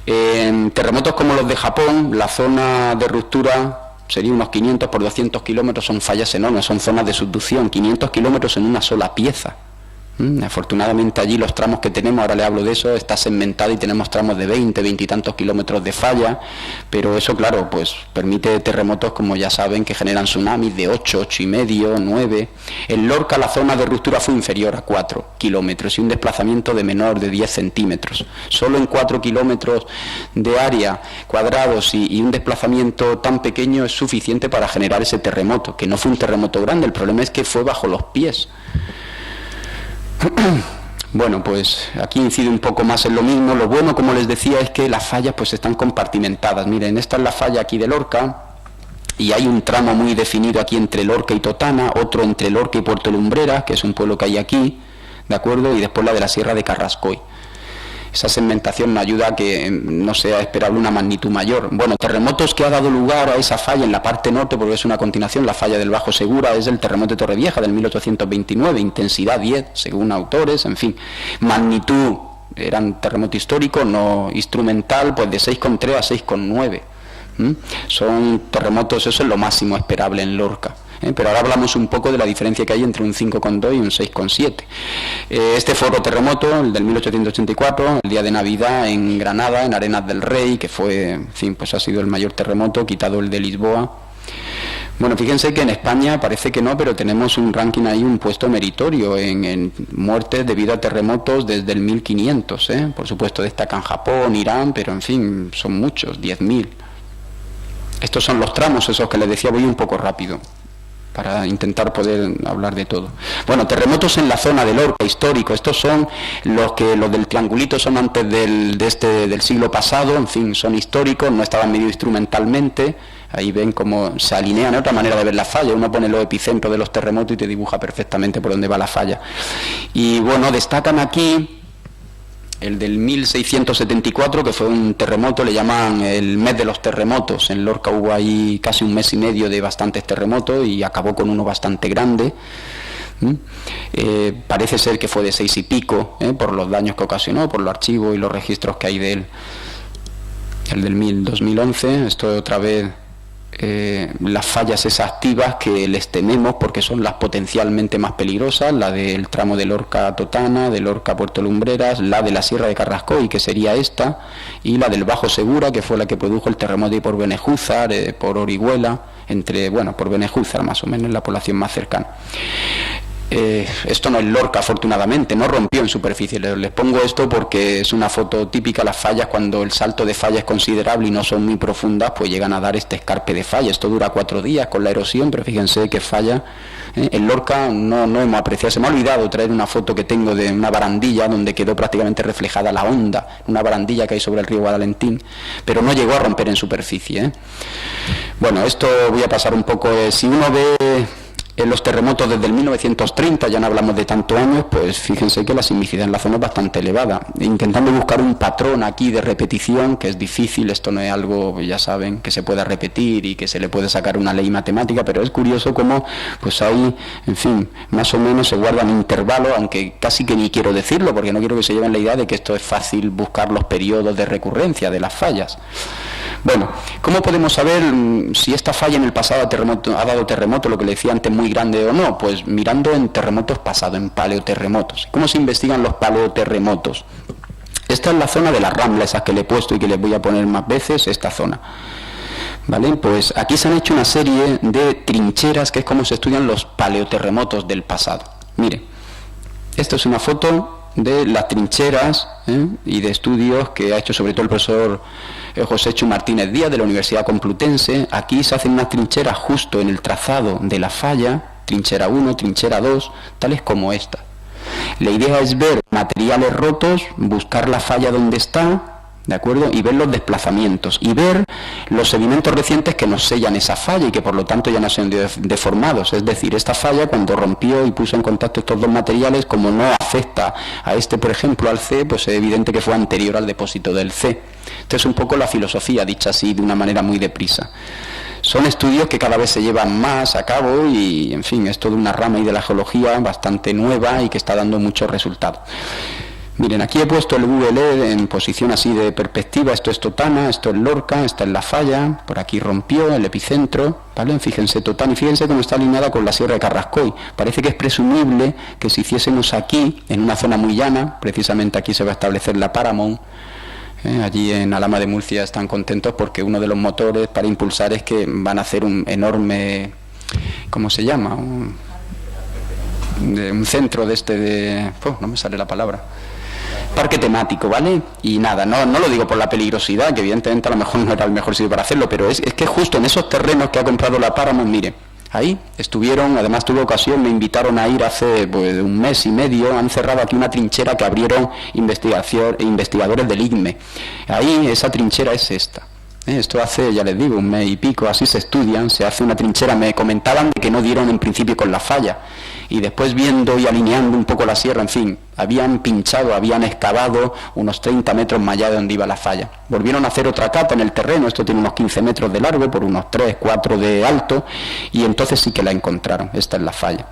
En terremotos como los de Japón, la zona de ruptura sería unos 500 por 200 kilómetros, son fallas enormes, son zonas de subducción, 500 kilómetros en una sola pieza. Afortunadamente allí los tramos que tenemos, ahora le hablo de eso, está segmentado y tenemos tramos de 20 y tantos kilómetros de falla, pero eso claro, pues permite terremotos como ya saben que generan tsunamis de 8, 8,5, 9. En Lorca la zona de ruptura fue inferior a 4 kilómetros y un desplazamiento de menor de 10 centímetros. Solo en 4 kilómetros de área cuadrados y un desplazamiento tan pequeño es suficiente para generar ese terremoto, que no fue un terremoto grande, el problema es que fue bajo los pies. Bueno, pues aquí incide un poco más en lo mismo. Lo bueno, como les decía, es que las fallas pues están compartimentadas. Miren, esta es la falla aquí de Lorca y hay un tramo muy definido aquí entre Lorca y Totana, otro entre Lorca y Puerto Lumbreras, que es un pueblo que hay aquí, ¿de acuerdo? Y después la de la Sierra de Carrascoy. Esa segmentación nos ayuda a que no sea esperable una magnitud mayor. Bueno, terremotos que ha dado lugar a esa falla en la parte norte, porque es una continuación, la falla del Bajo Segura, es el terremoto de Torrevieja del 1829, intensidad 10, según autores, en fin. Magnitud, eran terremoto histórico, no instrumental, pues de 6,3 a 6,9. Son terremotos, eso es lo máximo esperable en Lorca. Pero ahora hablamos un poco de la diferencia que hay entre un 5,2 y un 6,7. Este fue otro terremoto, el del 1884, el día de Navidad en Granada, en Arenas del Rey, que fue, en fin, pues ha sido el mayor terremoto, quitado el de Lisboa. Bueno, fíjense que en España parece que no, pero tenemos un ranking ahí, un puesto meritorio en muertes debido a terremotos desde el 1500. Por supuesto destacan Japón, Irán, pero en fin, son muchos, 10.000. Estos son los tramos, esos que les decía, voy un poco rápido para intentar poder hablar de todo. Bueno, terremotos en la zona del Lorca histórico, estos son los del triangulito son antes del siglo pasado, en fin, son históricos, no estaban medidos instrumentalmente, ahí ven cómo se alinean, otra manera de ver la falla, uno pone los epicentros de los terremotos y te dibuja perfectamente por dónde va la falla. Y bueno, destacan aquí el del 1674, que fue un terremoto, le llaman el mes de los terremotos. En Lorca hubo ahí casi un mes y medio de bastantes terremotos y acabó con uno bastante grande. Parece ser que fue de 6 y pico, por los daños que ocasionó, por los archivos y los registros que hay de él. El del 2011, esto otra vez las fallas esas activas que les tememos porque son las potencialmente más peligrosas, la del tramo de Lorca a Totana, de Lorca a Puerto Lumbreras, la de la Sierra de Carrascoy, que sería esta, y la del Bajo Segura, que fue la que produjo el terremoto por Benejúzar, por Orihuela, por Benejúzar más o menos, la población más cercana. Esto no es Lorca, afortunadamente, no rompió en superficie. Les pongo esto porque es una foto típica. Las fallas, cuando el salto de falla es considerable y no son muy profundas, pues llegan a dar este escarpe de falla. Esto dura 4 días con la erosión, pero fíjense que falla. En Lorca no hemos apreciado, se me ha olvidado traer una foto que tengo de una barandilla donde quedó prácticamente reflejada la onda, una barandilla que hay sobre el río Guadalentín, pero no llegó a romper en superficie. Bueno, esto voy a pasar un poco, si uno ve En los terremotos desde el 1930, ya no hablamos de tantos años, pues fíjense que la sismicidad en la zona es bastante elevada. Intentando buscar un patrón aquí de repetición, que es difícil, esto no es algo, ya saben, que se pueda repetir y que se le puede sacar una ley matemática, pero es curioso cómo pues ahí, en fin, más o menos se guardan intervalos, aunque casi que ni quiero decirlo, porque no quiero que se lleven la idea de que esto es fácil buscar los periodos de recurrencia de las fallas. Bueno, ¿cómo podemos saber si esta falla en el pasado ha dado terremoto, lo que le decía antes, muy grande o no? Pues mirando en terremotos pasados, en paleoterremotos. ¿Cómo se investigan los paleoterremotos? Esta es la zona de las ramblas, esas que le he puesto y que les voy a poner más veces, esta zona. ¿Vale? Pues aquí se han hecho una serie de trincheras, que es como se estudian los paleoterremotos del pasado. Mire, esto es una foto de las trincheras y de estudios que ha hecho sobre todo el profesor José Chu Martínez Díaz de la Universidad Complutense. Aquí se hacen unas trincheras justo en el trazado de la falla, trinchera 1, trinchera 2, tales como esta. La idea es ver materiales rotos, buscar la falla donde está, ¿de acuerdo? Y ver los desplazamientos y ver los sedimentos recientes que nos sellan esa falla y que por lo tanto ya no se han deformados. Es decir, esta falla cuando rompió y puso en contacto estos dos materiales, como no afecta a este, por ejemplo, al C, pues es evidente que fue anterior al depósito del C. Esta es un poco la filosofía, dicha así de una manera muy deprisa. Son estudios que cada vez se llevan más a cabo y, en fin, es toda una rama y de la geología bastante nueva y que está dando muchos resultados. Miren, aquí he puesto el VLE en posición así de perspectiva. Esto es Totana, esto es Lorca, esta es la falla, por aquí rompió el epicentro, ¿vale? Fíjense Totana y fíjense cómo está alineada con la Sierra de Carrascoy. Parece que es presumible que si hiciésemos aquí, en una zona muy llana, precisamente aquí se va a establecer la Paramount. Allí en Alhama de Murcia están contentos porque uno de los motores para impulsar es que van a hacer un enorme, ¿cómo se llama? Un centro no me sale la palabra. Parque temático, ¿vale? Y nada, no lo digo por la peligrosidad, que evidentemente a lo mejor no era el mejor sitio para hacerlo, pero es que justo en esos terrenos que ha comprado la Paramount, mire, ahí estuvieron, además tuve ocasión, me invitaron a ir hace pues, un mes y medio, han cerrado aquí una trinchera que abrieron investigadores del IGME. Ahí esa trinchera es esta. Esto hace, ya les digo, un mes y pico, así se estudian, se hace una trinchera. Me comentaban de que no dieron en principio con la falla y después viendo y alineando un poco la sierra, en fin, habían pinchado, habían excavado unos 30 metros más allá de donde iba la falla. Volvieron a hacer otra cata en el terreno, esto tiene unos 15 metros de largo por unos 3, 4 de alto y entonces sí que la encontraron. Esta es la falla.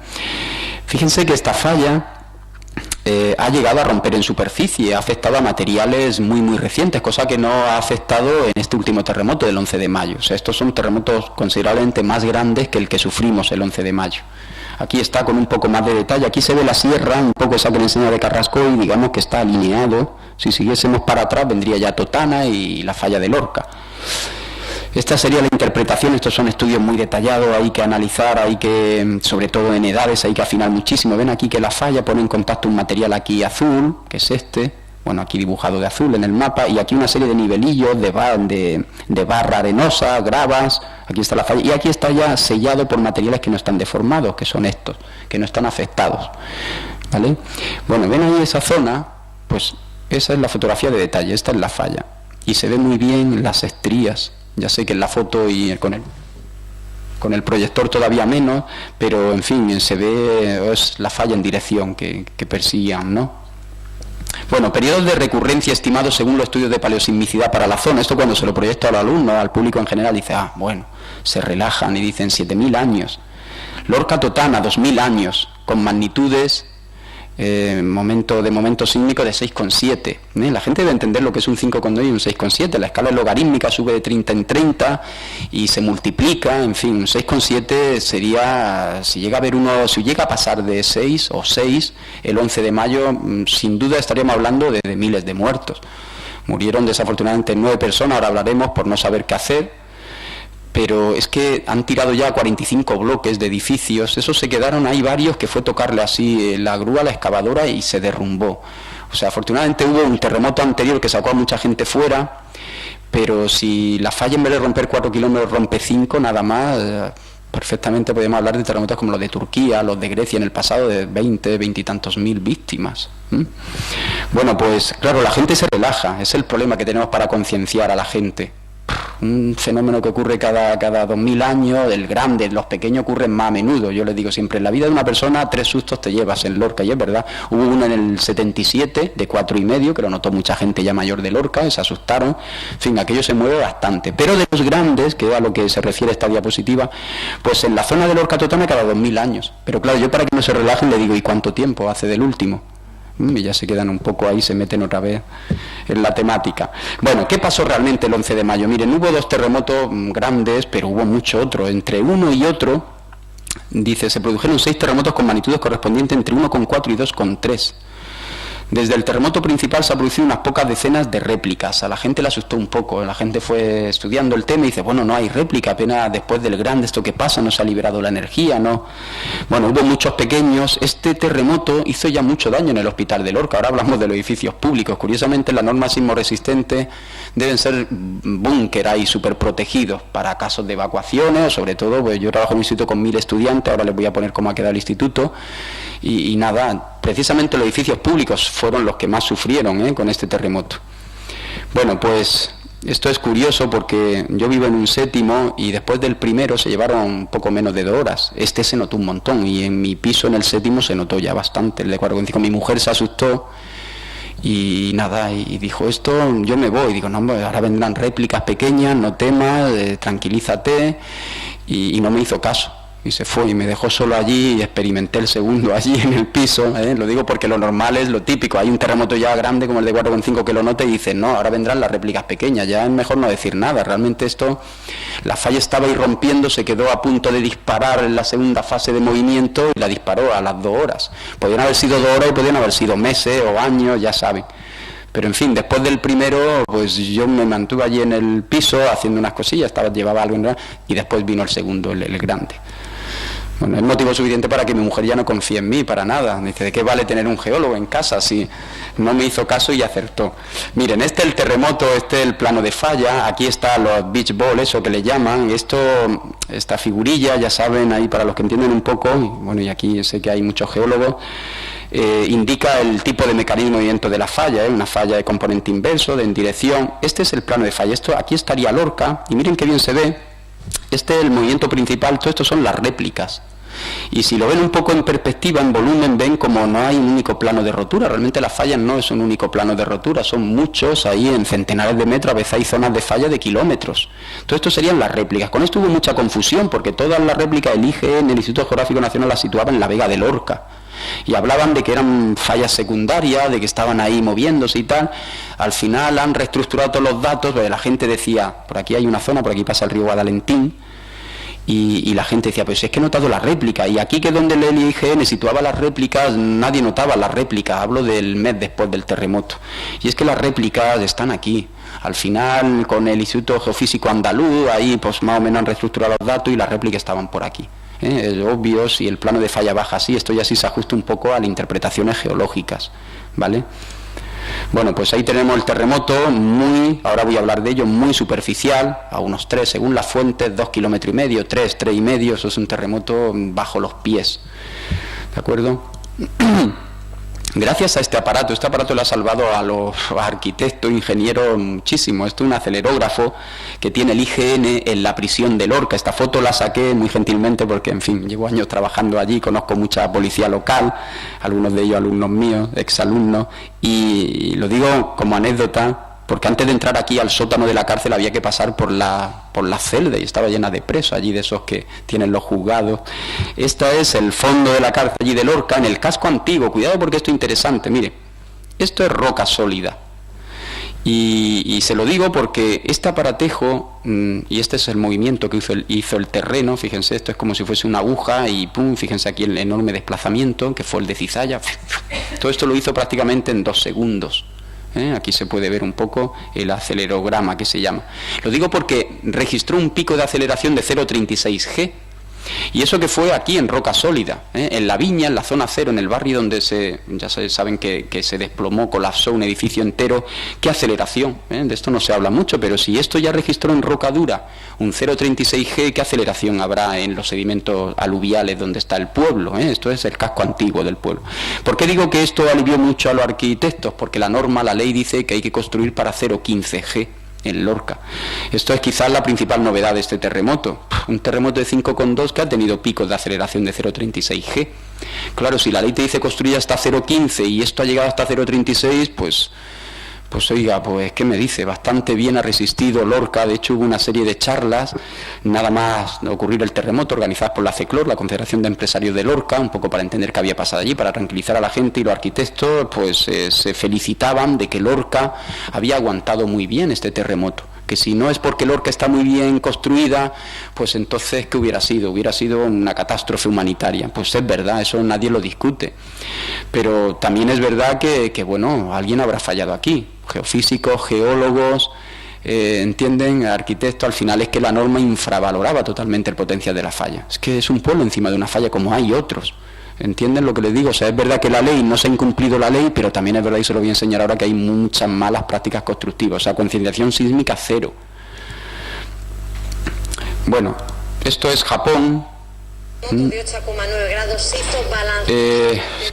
Fíjense que esta falla ha llegado a romper en superficie, ha afectado a materiales muy recientes, cosa que no ha afectado en este último terremoto del 11 de mayo. O sea, estos son terremotos considerablemente más grandes que el que sufrimos el 11 de mayo. Aquí está con un poco más de detalle, aquí se ve la sierra, un poco esa que le enseña de Carrascoy, digamos que está alineado. Si siguiésemos para atrás vendría ya Totana y la falla de Lorca. Esta sería la interpretación, estos son estudios muy detallados, hay que analizar, hay que, sobre todo en edades, hay que afinar muchísimo. Ven aquí que la falla pone en contacto un material aquí azul, que es este, bueno, aquí dibujado de azul en el mapa, y aquí una serie de nivelillos de barra arenosa, gravas, aquí está la falla, y aquí está ya sellado por materiales que no están deformados, que son estos, que no están afectados, ¿vale? Bueno, ven ahí esa zona, pues esa es la fotografía de detalle, esta es la falla, y se ve muy bien las estrías. Ya sé que en la foto y con el proyector todavía menos, pero en fin, se ve es la falla en dirección que perseguían, ¿no? Bueno, periodos de recurrencia estimados según los estudios de paleosismicidad para la zona. Esto cuando se lo proyecto al alumno, al público en general, dice, bueno, se relajan y dicen 7.000 años. Lorca Totana, 2.000 años, con magnitudes momento sísmico de 6,7. La gente debe entender lo que es un 5,2 y un 6,7. La escala logarítmica sube de 30 en 30 y se multiplica, en fin, un 6,7 sería, si llega a pasar de 6 o 6, el 11 de mayo, sin duda estaríamos hablando de miles de muertos. Murieron desafortunadamente 9 personas, ahora hablaremos por no saber qué hacer. Pero es que han tirado ya 45 bloques de edificios, esos se quedaron, hay varios que fue tocarle así la grúa, la excavadora y se derrumbó. O sea, afortunadamente hubo un terremoto anterior que sacó a mucha gente fuera, pero si la falla en vez de romper 4 kilómetros rompe 5 nada más, perfectamente podemos hablar de terremotos como los de Turquía, los de Grecia en el pasado, de 20 y tantos mil víctimas. Bueno, pues claro, la gente se relaja, es el problema que tenemos para concienciar a la gente. un fenómeno que ocurre cada 2000 años, el grande, los pequeños ocurren más a menudo. Yo les digo siempre, en la vida de una persona 3 sustos te llevas en Lorca, y es verdad. Hubo uno en el 77 de 4,5, que lo notó mucha gente ya mayor de Lorca, se asustaron. En fin, aquello se mueve bastante. Pero de los grandes, que es a lo que se refiere esta diapositiva, pues en la zona de Lorca Totana cada 2000 años. Pero claro, yo para que no se relajen le digo, ¿y cuánto tiempo hace del último? Y ya se quedan un poco ahí, se meten otra vez en la temática. Bueno, ¿qué pasó realmente el 11 de mayo? Miren, hubo 2 terremotos grandes, pero hubo mucho otro. Entre uno y otro, dice, se produjeron 6 terremotos con magnitudes correspondientes entre 1,4 y 2,3. Desde el terremoto principal se han producido unas pocas decenas de réplicas. A la gente le asustó un poco. La gente fue estudiando el tema y dice, bueno, no hay réplica, apenas después del grande, esto que pasa, no se ha liberado la energía, ¿no? Bueno, hubo muchos pequeños. Este terremoto hizo ya mucho daño en el hospital de Lorca. Ahora hablamos de los edificios públicos. Curiosamente, las normas sismorresistentes deben ser búnker ahí súper protegidos para casos de evacuaciones, o sobre todo, pues yo trabajo en un instituto con 1000 estudiantes, ahora les voy a poner cómo ha quedado el instituto, y nada, precisamente los edificios públicos fueron los que más sufrieron con este terremoto. Bueno, pues esto es curioso porque yo vivo en un 7º y después del primero se llevaron un poco menos de 2 horas. Este se notó un montón y en mi piso en el 7º se notó ya bastante, el de 4,5. Mi mujer se asustó y nada, y dijo, esto yo me voy. Digo, no, ahora vendrán réplicas pequeñas, no temas, tranquilízate, y no me hizo caso. Y se fue y me dejó solo allí y experimenté el segundo allí en el piso, lo digo porque lo normal es lo típico, hay un terremoto ya grande como el de 4,5 que lo nota y dice, no, ahora vendrán las réplicas pequeñas, ya es mejor no decir nada. Realmente esto, la falla estaba irrompiendo, se quedó a punto de disparar en la segunda fase de movimiento y la disparó a las 2 horas. Podrían haber sido 2 horas y podrían haber sido meses o años, ya saben. Pero en fin, después del primero, pues yo me mantuve allí en el piso haciendo unas cosillas, llevaba algo y después vino el segundo, el grande. Bueno, es motivo suficiente para que mi mujer ya no confíe en mí, para nada. Dice, ¿de qué vale tener un geólogo en casa si no me hizo caso y acertó? Miren, este es el terremoto, este es el plano de falla, aquí está los beach balls, eso que le llaman, esta figurilla, ya saben, ahí para los que entienden un poco, y aquí sé que hay muchos geólogos, indica el tipo de mecanismo de movimiento de la falla, una falla de componente inverso, en dirección. Este es el plano de falla, aquí estaría Lorca, y miren qué bien se ve, este es el movimiento principal, todo esto son las réplicas. Y si lo ven un poco en perspectiva, en volumen, ven como no hay un único plano de rotura. Realmente las fallas no es un único plano de rotura, son muchos, ahí en centenares de metros, a veces hay zonas de falla de kilómetros. Todo esto serían las réplicas. Con esto hubo mucha confusión, porque todas las réplicas del IGN, el Instituto Geográfico Nacional, las situaban en la Vega de Lorca. Y hablaban de que eran fallas secundarias, de que estaban ahí moviéndose y tal. Al final han reestructurado todos los datos, porque la gente decía, por aquí hay una zona, por aquí pasa el río Guadalentín, y la gente decía, pues es que he notado la réplica, y aquí que es donde el IGN situaba las réplicas, nadie notaba las réplicas, hablo del mes después del terremoto, y es que las réplicas están aquí. Al final, con el Instituto Geofísico Andaluz, ahí pues más o menos han reestructurado los datos y las réplicas estaban por aquí. Es obvio, si el plano de falla baja así, esto ya sí se ajusta un poco a las interpretaciones geológicas, ¿vale? Bueno, pues ahí tenemos el terremoto, ahora voy a hablar de ello, muy superficial, a unos 3, según las fuentes, 2,5 kilómetros, 3, 3,5, eso es un terremoto bajo los pies, ¿de acuerdo? Gracias a este aparato le ha salvado a los arquitectos, ingenieros muchísimo. Esto es un acelerógrafo que tiene el IGN en la prisión de Lorca. Esta foto la saqué muy gentilmente porque, en fin, llevo años trabajando allí, conozco mucha policía local, algunos de ellos alumnos míos, exalumnos, y lo digo como anécdota, porque antes de entrar aquí al sótano de la cárcel había que pasar por la celda y estaba llena de presos allí, de esos que tienen los juzgados. Este es el fondo de la cárcel allí de Lorca, en el casco antiguo. Cuidado porque esto es interesante, mire, esto es roca sólida. Y se lo digo porque este aparatejo, y este es el movimiento que hizo el terreno, fíjense, esto es como si fuese una aguja y pum, fíjense aquí el enorme desplazamiento, que fue el de Cizalla. Todo esto lo hizo prácticamente en 2 segundos. Aquí se puede ver un poco el acelerograma que se llama. Lo digo porque registró un pico de aceleración de 0,36 G. Y eso que fue aquí en roca sólida, en La Viña, en la zona cero, en el barrio donde ya saben que se desplomó, colapsó un edificio entero. ¡Qué aceleración! De esto no se habla mucho, pero si esto ya registró en roca dura un 0,36 G, ¿qué aceleración habrá en los sedimentos aluviales donde está el pueblo? Esto es el casco antiguo del pueblo. ¿Por qué digo que esto alivió mucho a los arquitectos? Porque la ley dice que hay que construir para 0,15 G. En Lorca. Esto es quizás la principal novedad de este terremoto. Un terremoto de 5,2 que ha tenido picos de aceleración de 0,36 G. Claro, si la ley te dice construir hasta 0,15 y esto ha llegado hasta 0,36, pues oiga, pues ¿qué me dice? Bastante bien ha resistido Lorca. De hecho hubo una serie de charlas, nada más ocurrir el terremoto, organizadas por la CECLOR, la Confederación de Empresarios de Lorca, un poco para entender qué había pasado allí, para tranquilizar a la gente, y los arquitectos pues se felicitaban de que Lorca había aguantado muy bien este terremoto. Que si no es porque Lorca está muy bien construida, pues entonces ¿qué hubiera sido? Hubiera sido una catástrofe humanitaria. Pues es verdad, eso nadie lo discute. Pero también es verdad que bueno, alguien habrá fallado aquí. Geofísicos, geólogos, entienden, arquitectos, al final es que la norma infravaloraba totalmente el potencial de la falla. Es que es un pueblo encima de una falla como hay otros. ¿Entienden lo que les digo? O sea, es verdad que la ley, no se ha incumplido la ley, pero también es verdad, y se lo voy a enseñar ahora, que hay muchas malas prácticas constructivas. O sea, concienciación sísmica cero. Bueno, esto es Japón.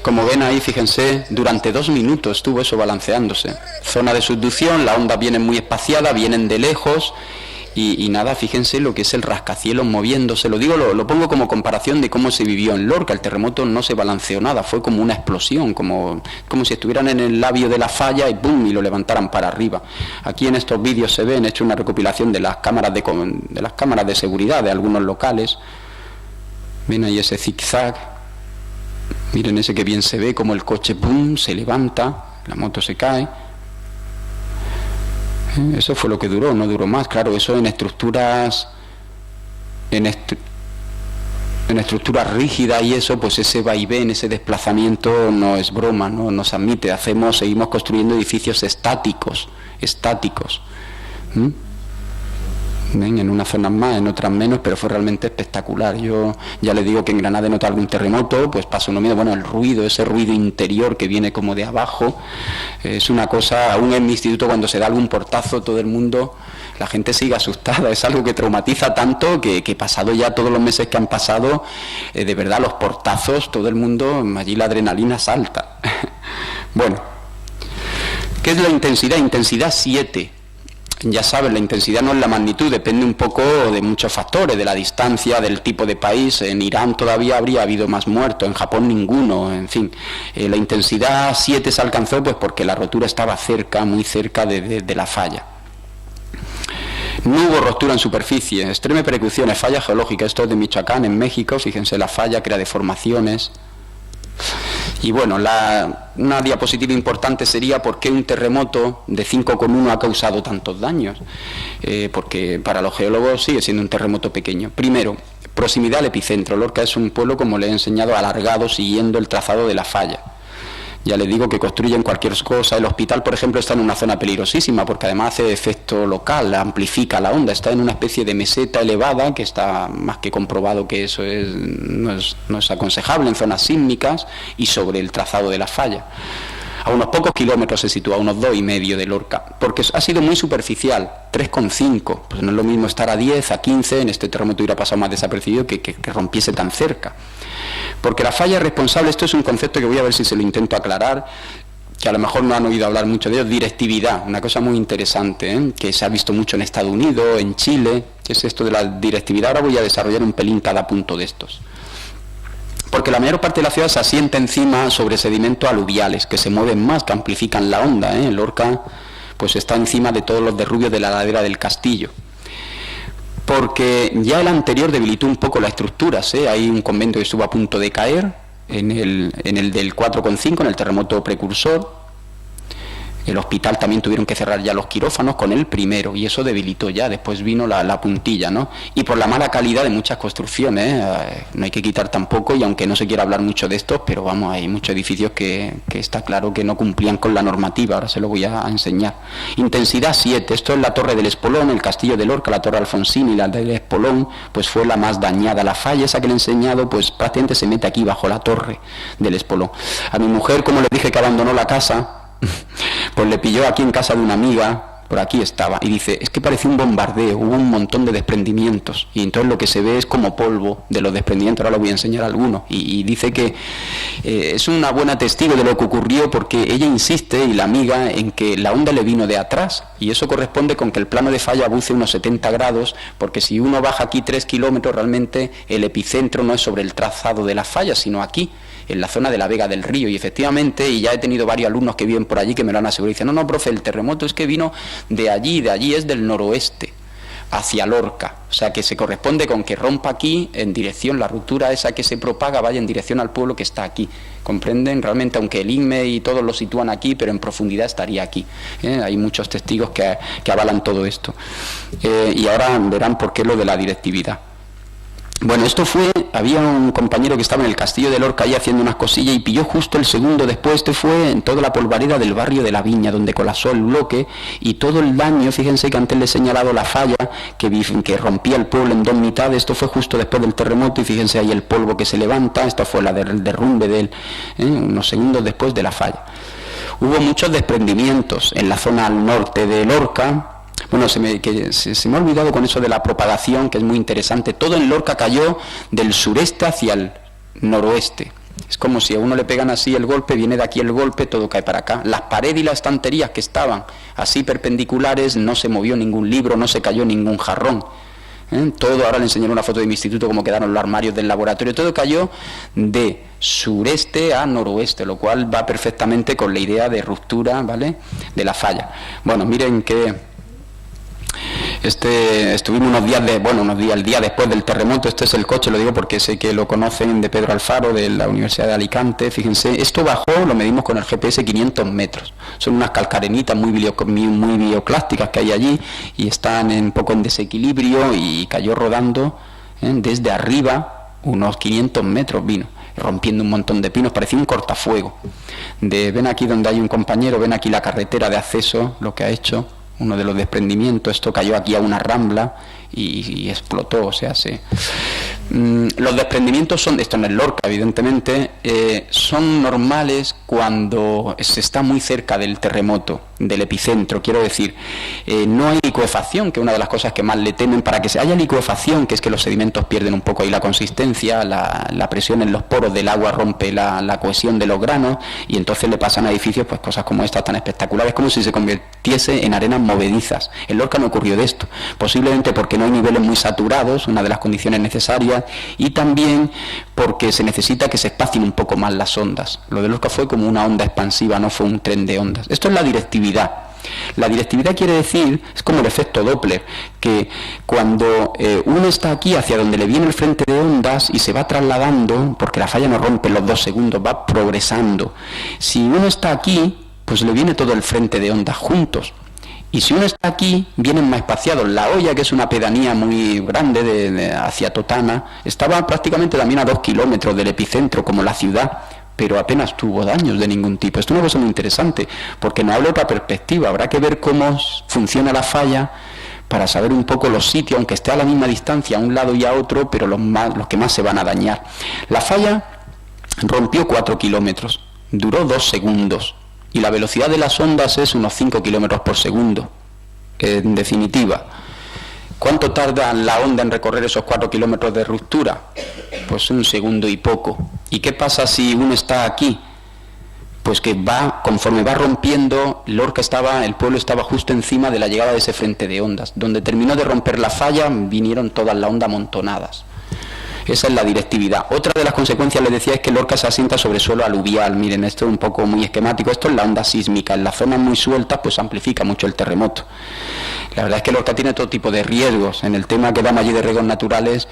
Como ven ahí, fíjense, durante 2 minutos estuvo eso balanceándose. Zona de subducción, las ondas vienen muy espaciadas, vienen de lejos. Y nada, fíjense lo que es el rascacielos moviéndose. Lo digo, lo pongo como comparación de cómo se vivió en Lorca. El terremoto no se balanceó nada, fue como una explosión, como si estuvieran en el labio de la falla y ¡pum!, y lo levantaran para arriba. Aquí en estos vídeos se ven, he hecho una recopilación de las cámaras de seguridad de algunos locales. Ven ahí ese zigzag. Miren ese que bien se ve, como el coche ¡pum!, se levanta, la moto se cae. Eso fue lo que duró, no duró más. Claro, eso en estructuras estructuras rígidas y eso, pues ese vaivén, ese desplazamiento no es broma, no se admite. Seguimos construyendo edificios estáticos. ¿Ven? En unas zonas más, en otras menos, pero fue realmente espectacular. Yo ya les digo que en Granada he notado algún terremoto, pues pasa uno miedo. Bueno, el ruido, ese ruido interior que viene como de abajo, es una cosa. Aún en mi instituto, cuando se da algún portazo, todo el mundo, la gente sigue asustada. Es algo que traumatiza tanto que pasado ya todos los meses que han pasado, de verdad, los portazos, todo el mundo, allí la adrenalina salta. Bueno, ¿qué es la intensidad? Intensidad 7. Ya saben, la intensidad no es la magnitud, depende un poco de muchos factores, de la distancia, del tipo de país. En Irán todavía habría habido más muertos, en Japón ninguno, en fin. La intensidad 7 se alcanzó pues porque la rotura estaba cerca, muy cerca de la falla. No hubo ruptura en superficie, extreme precauciones, falla geológica. Esto es de Michoacán, en México, fíjense, la falla crea deformaciones. Y bueno, una diapositiva importante sería por qué un terremoto de 5,1 ha causado tantos daños. Porque para los geólogos sigue siendo un terremoto pequeño. Primero, proximidad al epicentro. Lorca es un pueblo, como le he enseñado, alargado, siguiendo el trazado de la falla. Ya les digo que construyen cualquier cosa. El hospital, por ejemplo, está en una zona peligrosísima porque además hace efecto local, amplifica la onda. Está en una especie de meseta elevada que está más que comprobado que eso no es aconsejable en zonas sísmicas y sobre el trazado de la falla. A unos pocos kilómetros se sitúa, a unos 2,5 de Lorca, porque ha sido muy superficial, 3,5. Pues no es lo mismo estar a 10, a 15, en este terremoto hubiera pasado más desapercibido que rompiese tan cerca. Porque la falla responsable, esto es un concepto que voy a ver si se lo intento aclarar, que a lo mejor no han oído hablar mucho de ello, directividad, una cosa muy interesante, que se ha visto mucho en Estados Unidos, en Chile, que es esto de la directividad. Ahora voy a desarrollar un pelín cada punto de estos. Porque la mayor parte de la ciudad se asienta encima sobre sedimentos aluviales, que se mueven más, que amplifican la onda. Lorca pues está encima de todos los derrubios de la ladera del Castillo. Porque ya el anterior debilitó un poco las estructuras. Hay un convento que estuvo a punto de caer, en el del 4,5, en el terremoto precursor. El hospital también tuvieron que cerrar ya los quirófanos con el primero, y eso debilitó ya. Después vino la puntilla, ¿no? Y por la mala calidad de muchas construcciones, no hay que quitar tampoco, y aunque no se quiera hablar mucho de estos, pero vamos, hay muchos edificios que está claro que no cumplían con la normativa. Ahora se lo voy a enseñar. Intensidad 7, esto es la Torre del Espolón, el Castillo de Lorca, la Torre Alfonsín y la del Espolón, pues fue la más dañada. La falla esa que le he enseñado, pues prácticamente se mete aquí bajo la Torre del Espolón. A mi mujer, como le dije que abandonó la casa, pues le pilló aquí en casa de una amiga, por aquí estaba, y dice, es que parecía un bombardeo, hubo un montón de desprendimientos, y entonces lo que se ve es como polvo de los desprendimientos, ahora lo voy a enseñar a algunos, y dice que es una buena testigo de lo que ocurrió, porque ella insiste, y la amiga, en que la onda le vino de atrás, y eso corresponde con que el plano de falla buce unos 70 grados, porque si uno baja aquí 3 kilómetros, realmente el epicentro no es sobre el trazado de la falla, sino aquí, en la zona de la Vega del Río, y efectivamente, y ya he tenido varios alumnos que viven por allí que me lo han asegurado, y dicen, no, profe, el terremoto es que vino de allí es del noroeste, hacia Lorca, o sea que se corresponde con que rompa aquí en dirección, la ruptura esa que se propaga vaya en dirección al pueblo que está aquí, comprenden, realmente aunque el INME y todos lo sitúan aquí, pero en profundidad estaría aquí, hay muchos testigos que avalan todo esto, y ahora verán por qué lo de la directividad. Bueno, había un compañero que estaba en el castillo de Lorca ahí haciendo unas cosillas y pilló justo el segundo después, fue en toda la polvareda del barrio de la Viña, donde colapsó el bloque y todo el daño, fíjense que antes les he señalado la falla que rompía el pueblo en dos mitades, esto fue justo después del terremoto y fíjense ahí el polvo que se levanta, esta fue la del derrumbe unos segundos después de la falla. Hubo muchos desprendimientos en la zona al norte de Lorca. Bueno, se me ha olvidado con eso de la propagación, que es muy interesante. Todo en Lorca cayó del sureste hacia el noroeste. Es como si a uno le pegan así el golpe, viene de aquí el golpe, todo cae para acá. Las paredes y las estanterías que estaban así perpendiculares, no se movió ningún libro, no se cayó ningún jarrón. Todo, ahora le enseñaré una foto de mi instituto, cómo quedaron los armarios del laboratorio. Todo cayó de sureste a noroeste, lo cual va perfectamente con la idea de ruptura, ¿vale?, de la falla. Bueno, miren que estuvimos unos días el día después del terremoto. Este es el coche, lo digo porque sé que lo conocen, de Pedro Alfaro, de la Universidad de Alicante. Fíjense, esto bajó, lo medimos con el GPS, 500 metros. Son unas calcarenitas muy bioclásticas que hay allí y están un poco en desequilibrio, y cayó rodando desde arriba unos 500 metros vino, rompiendo un montón de pinos, parecía un cortafuego. Ven aquí donde hay un compañero, ven aquí la carretera de acceso, lo que ha hecho, uno de los desprendimientos, esto cayó aquí a una rambla y explotó, o sea, los desprendimientos esto no es Lorca, evidentemente, son normales cuando se está muy cerca del terremoto, del epicentro, quiero decir, no hay licuefacción, que es una de las cosas que más le temen. Para que haya licuefacción, que es que los sedimentos pierden un poco ahí la consistencia, la presión en los poros del agua rompe la cohesión de los granos, y entonces le pasan a edificios pues cosas como estas tan espectaculares, como si se convirtiese en arenas movedizas. En Lorca no ocurrió de esto, posiblemente porque no hay niveles muy saturados, una de las condiciones necesarias, y también porque se necesita que se espacien un poco más las ondas. Lo de Lorca fue como una onda expansiva, no fue un tren de ondas. Esto es la directividad. La directividad quiere decir, es como el efecto Doppler, que cuando uno está aquí hacia donde le viene el frente de ondas y se va trasladando, porque la falla no rompe en los 2 segundos, va progresando. Si uno está aquí, pues le viene todo el frente de ondas juntos. Y si uno está aquí, vienen más espaciados. La Hoya, que es una pedanía muy grande hacia Totana, estaba prácticamente también a 2 kilómetros del epicentro, como la ciudad, pero apenas tuvo daños de ningún tipo. Esto es una cosa muy interesante, porque nos habla otra perspectiva. Habrá que ver cómo funciona la falla para saber un poco los sitios, aunque esté a la misma distancia a un lado y a otro, pero los que más se van a dañar. La falla rompió 4 kilómetros, duró 2 segundos. Y la velocidad de las ondas es unos 5 kilómetros por segundo. En definitiva, ¿cuánto tarda la onda en recorrer esos 4 kilómetros de ruptura? Pues 1 segundo y poco. ¿Y qué pasa si uno está aquí? Pues que conforme va rompiendo, el pueblo estaba justo encima de la llegada de ese frente de ondas. Donde terminó de romper la falla, vinieron todas las ondas amontonadas. Esa es la directividad. Otra de las consecuencias, les decía, es que Lorca se asienta sobre suelo aluvial. Miren, esto es un poco muy esquemático. Esto es la onda sísmica. En las zonas muy sueltas, pues amplifica mucho el terremoto. La verdad es que Lorca tiene todo tipo de riesgos. En el tema que damos allí de riesgos naturales,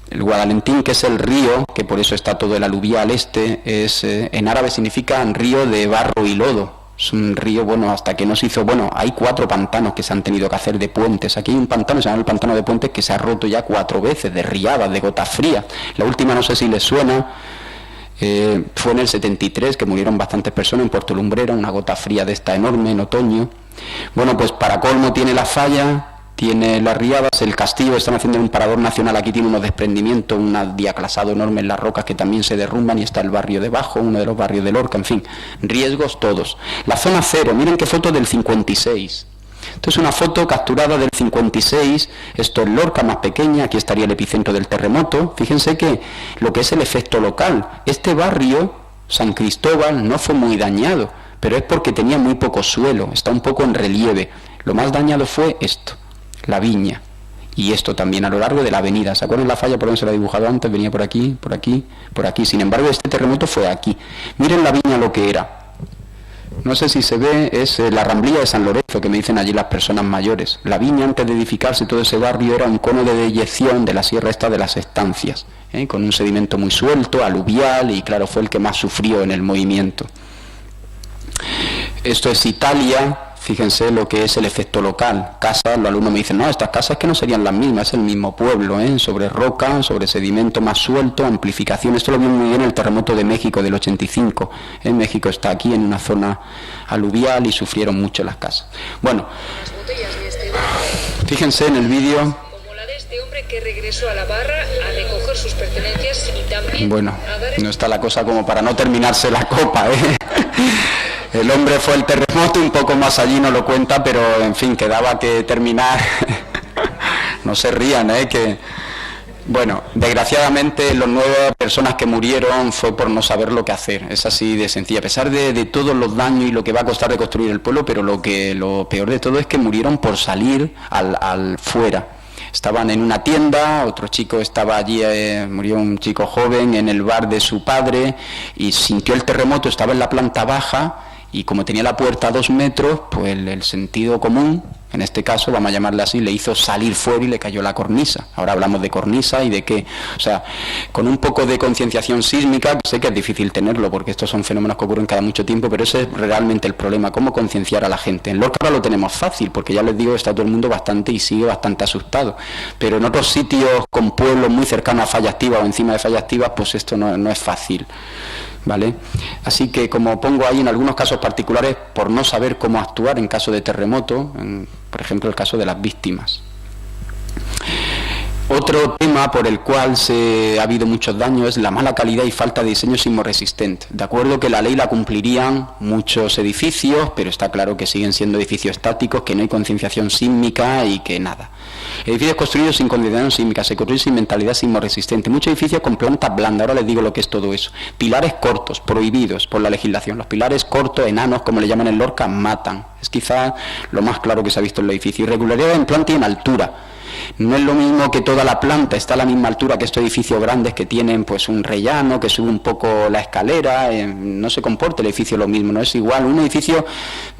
el Guadalentín, que es el río, que por eso está todo el aluvial en árabe significa río de barro y lodo. Es un río, hasta que no se hizo, hay 4 pantanos que se han tenido que hacer de puentes. Aquí hay un pantano, se llama el pantano de Puentes, que se ha roto ya 4 veces, de riadas, de gotas frías. La última, no sé si les suena, fue en el 73, que murieron bastantes personas en Puerto Lumbrera, una gota fría de esta enorme en otoño. Pues para colmo tiene la falla, tiene las riadas, el castillo, están haciendo un parador nacional, aquí tiene unos desprendimientos, un diaclasado enorme en las rocas que también se derrumban, y está el barrio debajo, uno de los barrios de Lorca, en fin, riesgos todos. La zona cero, miren qué foto del 56. Esto es una foto capturada del 56, esto es Lorca más pequeña, aquí estaría el epicentro del terremoto. Fíjense que lo que es el efecto local, este barrio, San Cristóbal, no fue muy dañado, pero es porque tenía muy poco suelo, está un poco en relieve. Lo más dañado fue esto, la viña, y esto también a lo largo de la avenida. ¿Se acuerdan la falla por donde se la he dibujado antes? Venía por aquí, por aquí, por aquí. Sin embargo, este terremoto fue aquí. Miren la viña lo que era. No sé si se ve, es la ramblilla de San Lorenzo, que me dicen allí las personas mayores. La viña, antes de edificarse todo ese barrio, era un cono de deyección de la sierra esta de las estancias, con un sedimento muy suelto, aluvial, y claro, fue el que más sufrió en el movimiento. Esto es Italia. Fíjense lo que es el efecto local. Casas, los alumnos me dicen, no, estas casas que no serían las mismas, es el mismo pueblo, sobre roca, sobre sedimento más suelto, amplificación. Esto lo vimos muy bien en el terremoto de México del 85. México está aquí en una zona aluvial y sufrieron mucho las casas. Bueno, fíjense en el vídeo. Como la de este hombre que regresó a la barra a recoger sus pertenencias y también... Bueno, no está la cosa como para no terminarse la copa, El hombre fue el terremoto, un poco más allí no lo cuenta, pero en fin, quedaba que terminar. No se rían, que... Bueno, desgraciadamente las 9 personas que murieron fue por no saber lo que hacer, es así de sencillo, a pesar de todos los daños y lo que va a costar reconstruir el pueblo, pero lo peor de todo es que murieron por salir al fuera. Estaban en una tienda, otro chico estaba allí, murió un chico joven en el bar de su padre y sintió el terremoto, estaba en la planta baja y como tenía la puerta a 2 metros, pues el sentido común, en este caso, vamos a llamarle así, le hizo salir fuera y le cayó la cornisa. Ahora hablamos de cornisa y de qué, o sea, con un poco de concienciación sísmica, sé que es difícil tenerlo porque estos son fenómenos que ocurren cada mucho tiempo, pero ese es realmente el problema, cómo concienciar a la gente. En Lorca ahora lo tenemos fácil, porque ya les digo, está todo el mundo bastante y sigue bastante asustado, pero en otros sitios con pueblos muy cercanos a falla activa o encima de falla activa, pues esto no es fácil. ¿Vale? Así que, como pongo ahí, en algunos casos particulares, por no saber cómo actuar en caso de terremoto, por ejemplo el caso de las víctimas. Otro tema por el cual ha habido muchos daños es la mala calidad y falta de diseño sismorresistente. De acuerdo que la ley la cumplirían muchos edificios, pero está claro que siguen siendo edificios estáticos, que no hay concienciación sísmica y que nada. Edificios construidos sin concienciación sísmica, se construyen sin mentalidad sismorresistente. Muchos edificios con plantas blandas, ahora les digo lo que es todo eso. Pilares cortos, prohibidos por la legislación. Los pilares cortos, enanos, como le llaman en Lorca, matan. Es quizá lo más claro que se ha visto en el edificio. Irregularidad en planta y en altura. No es lo mismo que toda la planta está a la misma altura que estos edificios grandes que tienen pues un rellano, que sube un poco la escalera, no se comporta el edificio lo mismo, no es igual. Un edificio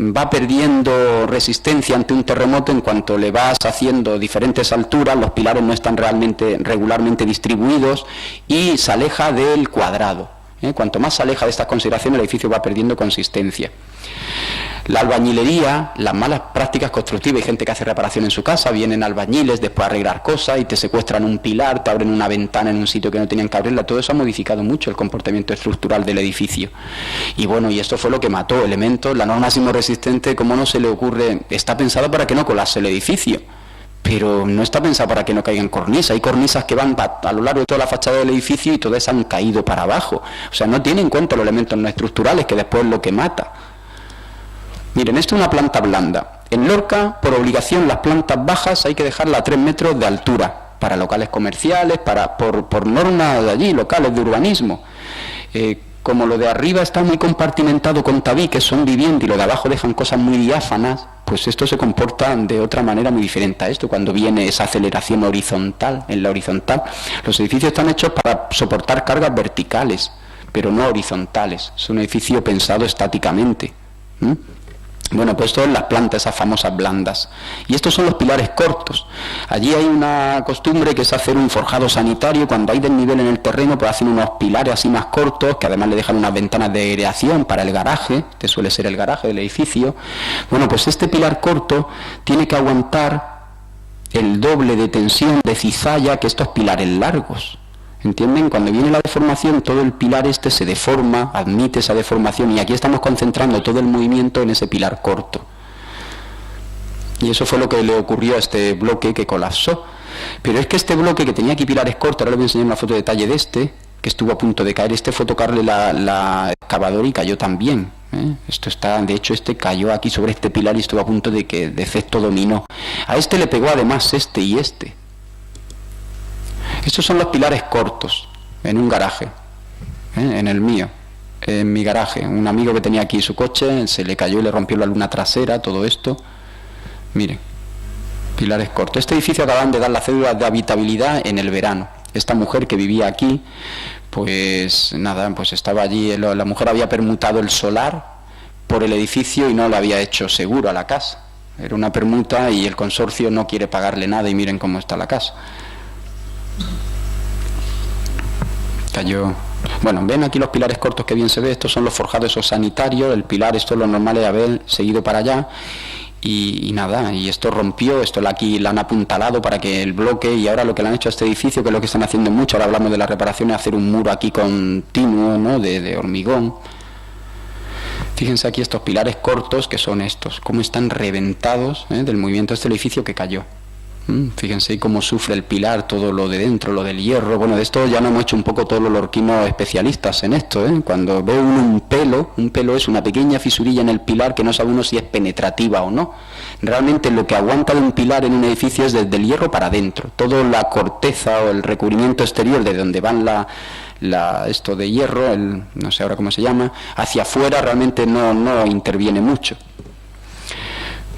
va perdiendo resistencia ante un terremoto en cuanto le vas haciendo diferentes alturas, los pilares no están regularmente distribuidos y se aleja del cuadrado. Cuanto más se aleja de estas consideraciones, el edificio va perdiendo consistencia. La albañilería, las malas prácticas constructivas, hay gente que hace reparación en su casa, vienen albañiles después a arreglar cosas y te secuestran un pilar, te abren una ventana en un sitio que no tenían que abrirla, todo eso ha modificado mucho el comportamiento estructural del edificio. Y bueno, y esto fue lo que mató elementos, la norma sismorresistente, ¿cómo no se le ocurre? Está pensada para que no colapse el edificio, pero no está pensada para que no caigan cornisas. Hay cornisas que van a lo largo de toda la fachada del edificio y todas han caído para abajo. O sea, no tiene en cuenta los elementos no estructurales, que después es lo que mata. Miren, esto es una planta blanda. En Lorca, por obligación, las plantas bajas hay que dejarlas a 3 metros de altura, para locales comerciales, por normas de allí, locales de urbanismo. Como lo de arriba está muy compartimentado con tabiques, son viviendas, y lo de abajo dejan cosas muy diáfanas, pues esto se comporta de otra manera muy diferente a esto, cuando viene esa aceleración horizontal, en la horizontal. Los edificios están hechos para soportar cargas verticales, pero no horizontales. Es un edificio pensado estáticamente. Bueno, pues esto es las plantas, esas famosas blandas. Y estos son los pilares cortos. Allí hay una costumbre que es hacer un forjado sanitario. Cuando hay desnivel en el terreno, pues hacen unos pilares así más cortos, que además le dejan unas ventanas de aireación para el garaje, que suele ser el garaje del edificio. Bueno, pues este pilar corto tiene que aguantar el doble de tensión de cizalla que estos pilares largos. ¿Entienden? Cuando viene la deformación, todo el pilar este se deforma, admite esa deformación, y aquí estamos concentrando todo el movimiento en ese pilar corto. Y eso fue lo que le ocurrió a este bloque que colapsó. Pero es que este bloque, que tenía aquí pilares cortos, ahora les voy a enseñar una foto de detalle de este, que estuvo a punto de caer, fue tocarle la excavadora y cayó también. Esto está, de hecho, este cayó aquí sobre este pilar y estuvo a punto de efecto dominó. A este le pegó además este y este. Estos son los pilares cortos, en un garaje, en el mío, en mi garaje. Un amigo que tenía aquí su coche, se le cayó y le rompió la luna trasera, todo esto. Miren, pilares cortos. Este edificio acaban de dar las cédulas de habitabilidad en el verano. Esta mujer que vivía aquí, pues nada, pues estaba allí, la mujer había permutado el solar por el edificio y no le había hecho seguro a la casa. Era una permuta y el consorcio no quiere pagarle nada y miren cómo está la casa. Cayó. Bueno, ven aquí los pilares cortos que bien se ve, estos son los forjados esos sanitarios, el pilar, esto es lo normal de haber seguido para allá. Y nada, y esto rompió, esto aquí la han apuntalado para que el bloque, y ahora lo que le han hecho a este edificio, que es lo que están haciendo mucho, ahora hablamos de la reparación, es hacer un muro aquí continuo, ¿no?, de hormigón. Fíjense aquí estos pilares cortos, que son estos, cómo están reventados del movimiento de este edificio que cayó. Fíjense cómo sufre el pilar, todo lo de dentro, lo del hierro. Bueno, de esto ya nos hemos hecho un poco todos los lorquinos especialistas en esto, Cuando ve uno un pelo es una pequeña fisurilla en el pilar que no sabe uno si es penetrativa o no. Realmente lo que aguanta de un pilar en un edificio es desde el hierro para adentro. Toda la corteza o el recubrimiento exterior de donde van esto de hierro, no sé ahora cómo se llama, hacia afuera realmente no interviene mucho.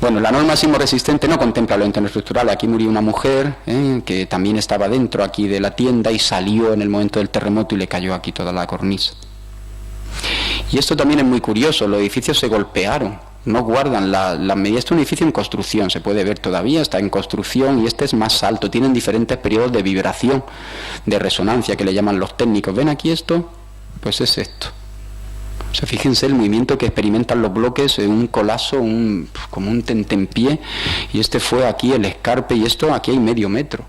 Bueno, la norma sismo resistente no contempla lo interno-estructural. Aquí murió una mujer que también estaba dentro aquí de la tienda y salió en el momento del terremoto y le cayó aquí toda la cornisa. Y esto también es muy curioso, los edificios se golpearon, no guardan las medidas. Este es un edificio en construcción, se puede ver todavía, está en construcción y este es más alto, tienen diferentes periodos de vibración, de resonancia que le llaman los técnicos. ¿Ven aquí esto? Pues es esto. O sea, fíjense el movimiento que experimentan los bloques, un colapso, como un tentempié, y este fue aquí el escarpe, y esto aquí hay medio metro.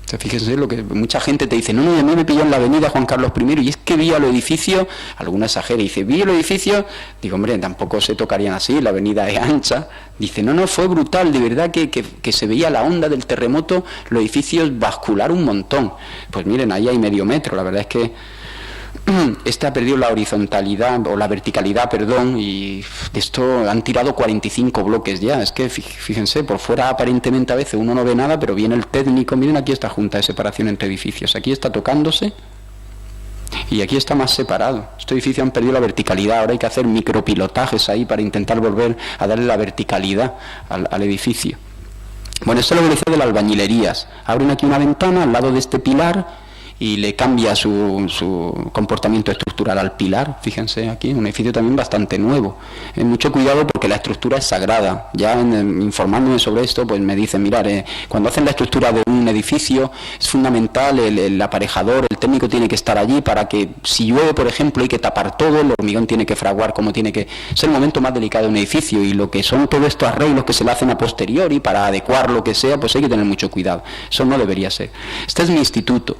O sea, fíjense lo que mucha gente te dice, no, a mí me pilló en la avenida Juan Carlos I, y es que vi al edificio, alguna exagera, y dice, vi el edificio, digo, hombre, tampoco se tocarían así, la avenida es ancha. Dice, no, fue brutal, de verdad que se veía la onda del terremoto, los edificios bascular un montón. Pues miren, ahí hay medio metro, la verdad es que este ha perdido la horizontalidad, o la verticalidad, perdón, y de esto han tirado 45 bloques ya. Es que fíjense, por fuera aparentemente a veces uno no ve nada, pero viene el técnico, miren aquí esta junta de separación entre edificios, aquí está tocándose y aquí está más separado. Estos edificios han perdido la verticalidad, ahora hay que hacer micropilotajes ahí para intentar volver a darle la verticalidad al edificio. Bueno, esto es lo que decía de las albañilerías. Abren aquí una ventana al lado de este pilar y le cambia su comportamiento estructural al pilar. Fíjense aquí, un edificio también bastante nuevo. Mucho cuidado porque la estructura es sagrada. Ya informándome sobre esto, pues me dicen, mirad, cuando hacen la estructura de un edificio es fundamental el aparejador, el técnico tiene que estar allí para que si llueve, por ejemplo, hay que tapar todo, el hormigón tiene que fraguar como tiene que... Es el momento más delicado de un edificio y lo que son todos estos arreglos que se le hacen a posteriori para adecuar lo que sea, pues hay que tener mucho cuidado. Eso no debería ser. Este es mi instituto.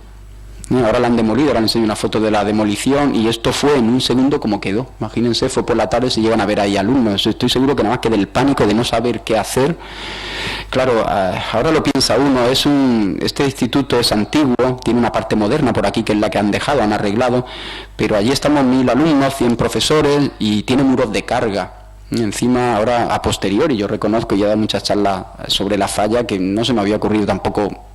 Ahora la han demolido, ahora les enseño una foto de la demolición y esto fue en un segundo como quedó. Imagínense, fue por la tarde, se llegan a ver ahí alumnos. Estoy seguro que nada más que del pánico de no saber qué hacer. Claro, ahora lo piensa uno, este instituto es antiguo, tiene una parte moderna por aquí que es la que han dejado, han arreglado, pero allí estamos 1000 alumnos, 100 profesores y tiene muros de carga. Y encima ahora a posteriori, yo reconozco y he dado muchas charlas sobre la falla que no se me había ocurrido tampoco.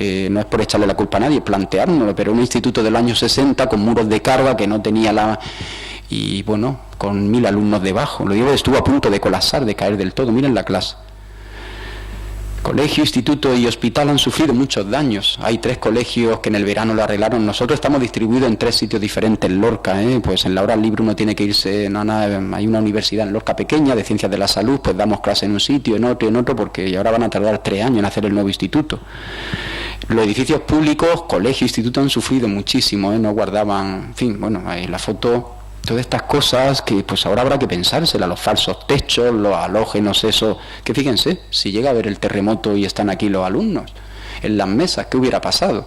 No es por echarle la culpa a nadie, planteárnoslo, pero un instituto del año 60 con muros de carga que no tenía y bueno, con 1000 alumnos debajo. Lo digo, estuvo a punto de colapsar, de caer del todo. Miren la clase. Colegio, instituto y hospital han sufrido muchos daños. Hay 3 colegios que en el verano lo arreglaron. Nosotros estamos distribuidos en 3 sitios diferentes en Lorca, Pues en la hora libre uno tiene que irse, hay una universidad en Lorca pequeña de ciencias de la salud, pues damos clase en un sitio, en otro, porque ahora van a tardar 3 años en hacer el nuevo instituto. Los edificios públicos, colegio, instituto han sufrido muchísimo, no guardaban, en fin, bueno, ahí la foto, todas estas cosas que pues ahora habrá que pensárselas, los falsos techos, los halógenos, eso, que fíjense, si llega a haber el terremoto y están aquí los alumnos, en las mesas, ¿qué hubiera pasado?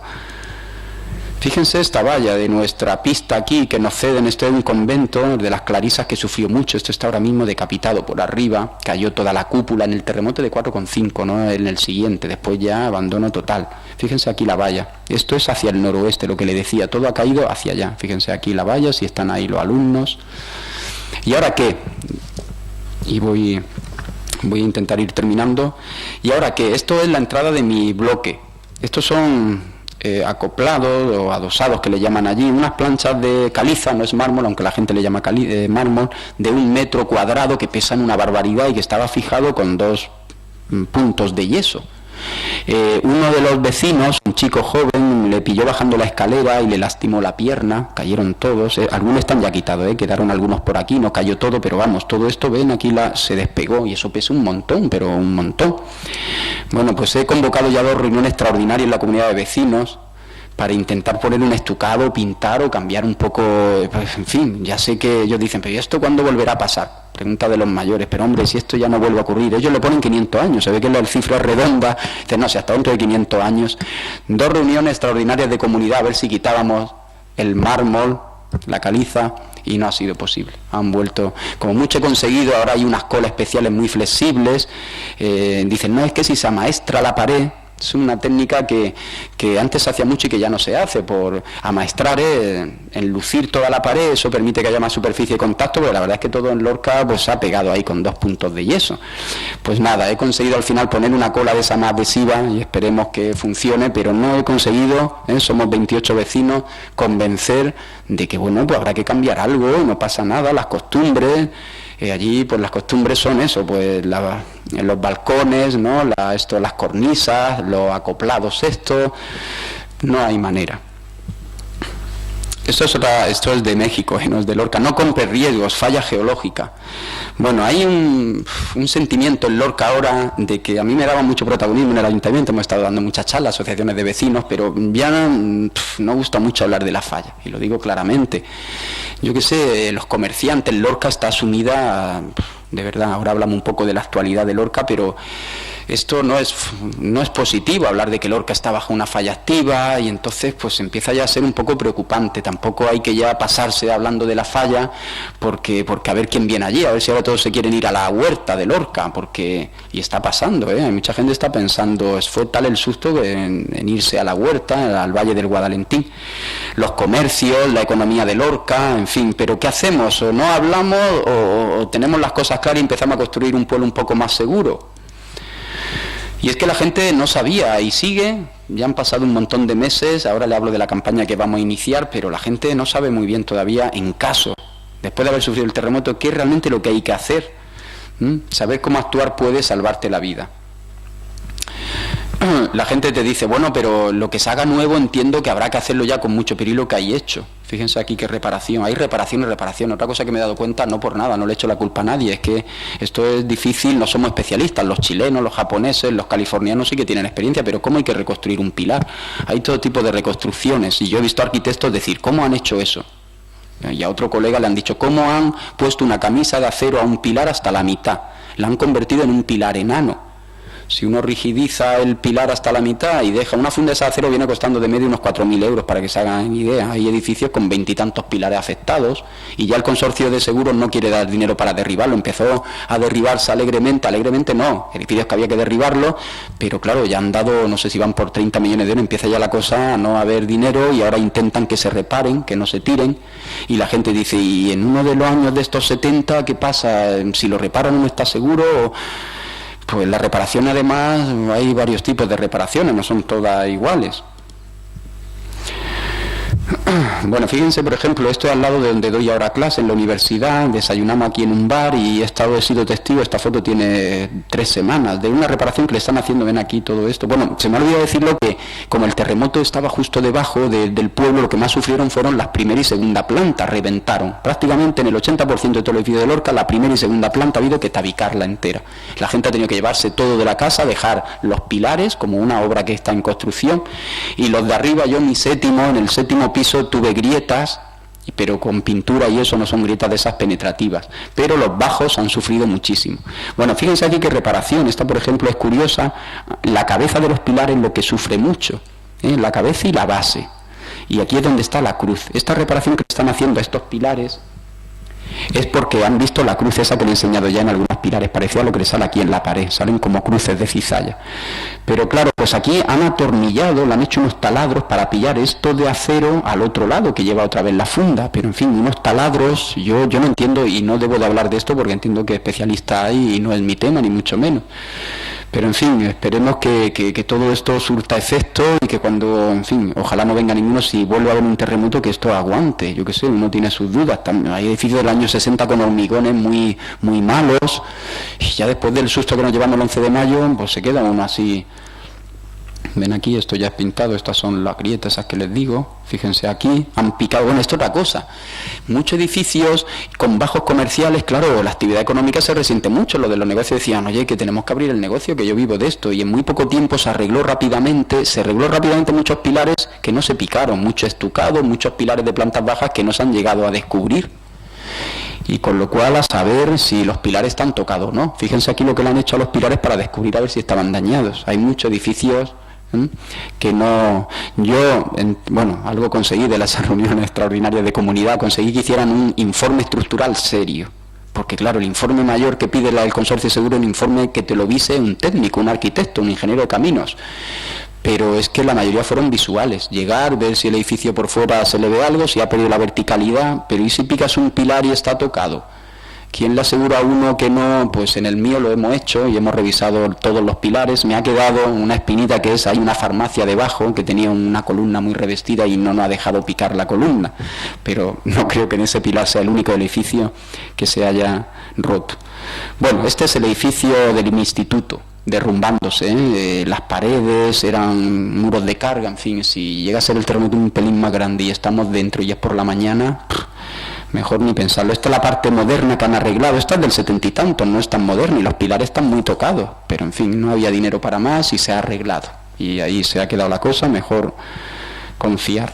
Fíjense esta valla de nuestra pista aquí que nos ceden, esto es un convento de las Clarisas que sufrió mucho, esto está ahora mismo decapitado por arriba, cayó toda la cúpula en el terremoto de 4,5, ¿no? En el siguiente, después ya abandono total. Fíjense aquí la valla, esto es hacia el noroeste, lo que le decía, todo ha caído hacia allá, fíjense aquí la valla, si están ahí los alumnos. ¿Y ahora qué? Y voy a intentar ir terminando. ¿Y ahora qué? Esto es la entrada de mi bloque. Estos son acoplados o adosados, que le llaman allí, unas planchas de caliza, no es mármol, aunque la gente le llama mármol, de 1 metro cuadrado, que pesan una barbaridad y que estaba fijado con 2 puntos de yeso. Uno de los vecinos, un chico joven, le pilló bajando la escalera y le lastimó la pierna, cayeron todos, algunos están ya quitados, quedaron algunos por aquí, no cayó todo, pero vamos, todo esto, ven, aquí se despegó y eso pesa un montón, pero un montón. Bueno, pues he convocado ya 2 reuniones extraordinarias en la comunidad de vecinos para intentar poner un estucado, pintar o cambiar un poco, pues, en fin, ya sé que ellos dicen, pero ¿y esto cuándo volverá a pasar? Pregunta de los mayores, pero hombre, si esto ya no vuelve a ocurrir, ellos le ponen 500 años, se ve que la cifra es redonda, dicen, no, si hasta dentro de 500 años, 2 reuniones extraordinarias de comunidad, a ver si quitábamos el mármol, la caliza, y no ha sido posible. Han vuelto, como mucho he conseguido, ahora hay unas colas especiales muy flexibles, dicen, no, es que si se amaestra la pared, es una técnica que antes se hacía mucho y que ya no se hace, por amaestrar, enlucir toda la pared, eso permite que haya más superficie de contacto, pero la verdad es que todo en Lorca pues se ha pegado ahí con 2 puntos de yeso. Pues nada, he conseguido al final poner una cola de esa más adhesiva y esperemos que funcione, pero no he conseguido, somos 28 vecinos, convencer de que bueno, pues habrá que cambiar algo, no pasa nada, las costumbres. Allí pues las costumbres son eso, pues en los balcones, ¿no? Las cornisas, los acoplados, no hay manera. Esto es de México, no es de Lorca. No compre riesgos, falla geológica. Bueno, hay un sentimiento en Lorca ahora de que a mí me daba mucho protagonismo en el ayuntamiento, hemos estado dando muchas charlas, asociaciones de vecinos, pero ya no gusta mucho hablar de la falla, y lo digo claramente. Yo qué sé, los comerciantes, Lorca está sumida, de verdad, ahora hablamos un poco de la actualidad de Lorca, pero esto no es positivo hablar de que Lorca está bajo una falla activa y entonces pues empieza ya a ser un poco preocupante. Tampoco hay que ya pasarse hablando de la falla porque a ver quién viene allí, a ver si ahora todos se quieren ir a la huerta de Lorca, y está pasando, hay mucha gente está pensando, fue tal el susto en irse a la huerta, al Valle del Guadalentín. Los comercios, la economía de Lorca, en fin, pero ¿qué hacemos? O no hablamos o tenemos las cosas claras y empezamos a construir un pueblo un poco más seguro. Y es que la gente no sabía y sigue, ya han pasado un montón de meses, ahora le hablo de la campaña que vamos a iniciar, pero la gente no sabe muy bien todavía, en caso, después de haber sufrido el terremoto, qué es realmente lo que hay que hacer. Saber cómo actuar puede salvarte la vida. La gente te dice, bueno, pero lo que se haga nuevo entiendo que habrá que hacerlo ya con mucho perilo que hay hecho. Fíjense aquí qué reparación, hay reparación y reparación. Otra cosa que me he dado cuenta, no por nada, no le echo la culpa a nadie, es que esto es difícil, no somos especialistas, los chilenos, los japoneses, los californianos sí que tienen experiencia, pero ¿cómo hay que reconstruir un pilar? Hay todo tipo de reconstrucciones y yo he visto arquitectos decir, ¿cómo han hecho eso? Y a otro colega le han dicho, ¿cómo han puesto una camisa de acero a un pilar hasta la mitad? La han convertido en un pilar enano. Si uno rigidiza el pilar hasta la mitad y deja una funda de acero, viene costando de medio unos 4.000 euros, para que se hagan idea. Hay edificios con 20 y tantos pilares afectados y ya el consorcio de seguros no quiere dar dinero para derribarlo. Empezó a derribarse alegremente no, edificios que había que derribarlo, pero claro, ya han dado, no sé si van por 30 millones de euros, empieza ya la cosa a no haber dinero y ahora intentan que se reparen, que no se tiren, y la gente dice, ¿y en uno de los años de estos 70 qué pasa? Si lo reparan no está seguro. Pues la reparación, además, hay varios tipos de reparaciones, no son todas iguales. Bueno, fíjense, por ejemplo, esto es al lado de donde doy ahora clase, en la universidad, desayunamos aquí en un bar y he sido testigo, esta foto tiene 3 semanas, de una reparación que le están haciendo, ven aquí todo esto. Bueno, se me ha olvidado decirlo que como el terremoto estaba justo debajo del pueblo, lo que más sufrieron fueron las primera y segunda planta, reventaron. Prácticamente en el 80% de todo el edificio de Lorca, la primera y segunda planta ha habido que tabicarla entera. La gente ha tenido que llevarse todo de la casa, dejar los pilares, como una obra que está en construcción, y los de arriba, yo en el séptimo piso, tuve grietas, pero con pintura y eso, no son grietas de esas penetrativas, pero los bajos han sufrido muchísimo. Bueno, fíjense aquí qué reparación, esta por ejemplo es curiosa, la cabeza de los pilares lo que sufre mucho, la cabeza y la base, y aquí es donde está la cruz. Esta reparación que están haciendo a estos pilares es porque han visto la cruz esa que le he enseñado ya en algunos pilares, parecía lo que le sale aquí en la pared, salen como cruces de cizalla. Pero claro, pues aquí han atornillado, le han hecho unos taladros para pillar esto de acero al otro lado, que lleva otra vez la funda, pero en fin, unos taladros, yo no entiendo y no debo de hablar de esto porque entiendo que especialista hay y no es mi tema, ni mucho menos. Pero en fin, esperemos que todo esto surta efecto y que cuando, en fin, ojalá no venga ninguno, si vuelve a haber un terremoto, que esto aguante. Yo qué sé, uno tiene sus dudas. Hay edificios del año 60 con hormigones muy malos, y ya después del susto que nos llevamos el 11 de mayo, pues se queda uno así. Ven aquí, esto ya es pintado, estas son las grietas esas que les digo, fíjense aquí, han picado. Bueno, esto es otra cosa, muchos edificios con bajos comerciales, claro, la actividad económica se resiente mucho, lo de los negocios decían, oye, que tenemos que abrir el negocio, que yo vivo de esto, y en muy poco tiempo se arregló rápidamente muchos pilares que no se picaron, mucho estucado, muchos pilares de plantas bajas que no se han llegado a descubrir. Y con lo cual a saber si los pilares están tocados o no. Fíjense aquí lo que le han hecho a los pilares para descubrir a ver si estaban dañados. Hay muchos edificios que no... algo conseguí de las reuniones extraordinarias de comunidad, conseguí que hicieran un informe estructural serio, porque claro, el informe mayor que pide el consorcio seguro es un informe que te lo vise un técnico, un arquitecto, un ingeniero de caminos, pero es que la mayoría fueron visuales, llegar, ver si el edificio por fuera se le ve algo, si ha perdido la verticalidad, pero ¿y si picas un pilar y está tocado? ¿Quién le asegura a uno que no? Pues en el mío lo hemos hecho y hemos revisado todos los pilares. Me ha quedado una espinita que es, hay una farmacia debajo que tenía una columna muy revestida y no nos ha dejado picar la columna. Pero no creo que en ese pilar sea el único edificio que se haya roto. Bueno, este es el edificio del instituto, derrumbándose, las paredes eran muros de carga, en fin, si llega a ser el terremoto un pelín más grande y estamos dentro y es por la mañana... Mejor ni pensarlo. Esta es la parte moderna que han arreglado. Esta es del 70 y tanto, no es tan moderna y los pilares están muy tocados. Pero en fin, no había dinero para más y se ha arreglado. Y ahí se ha quedado la cosa, mejor confiar.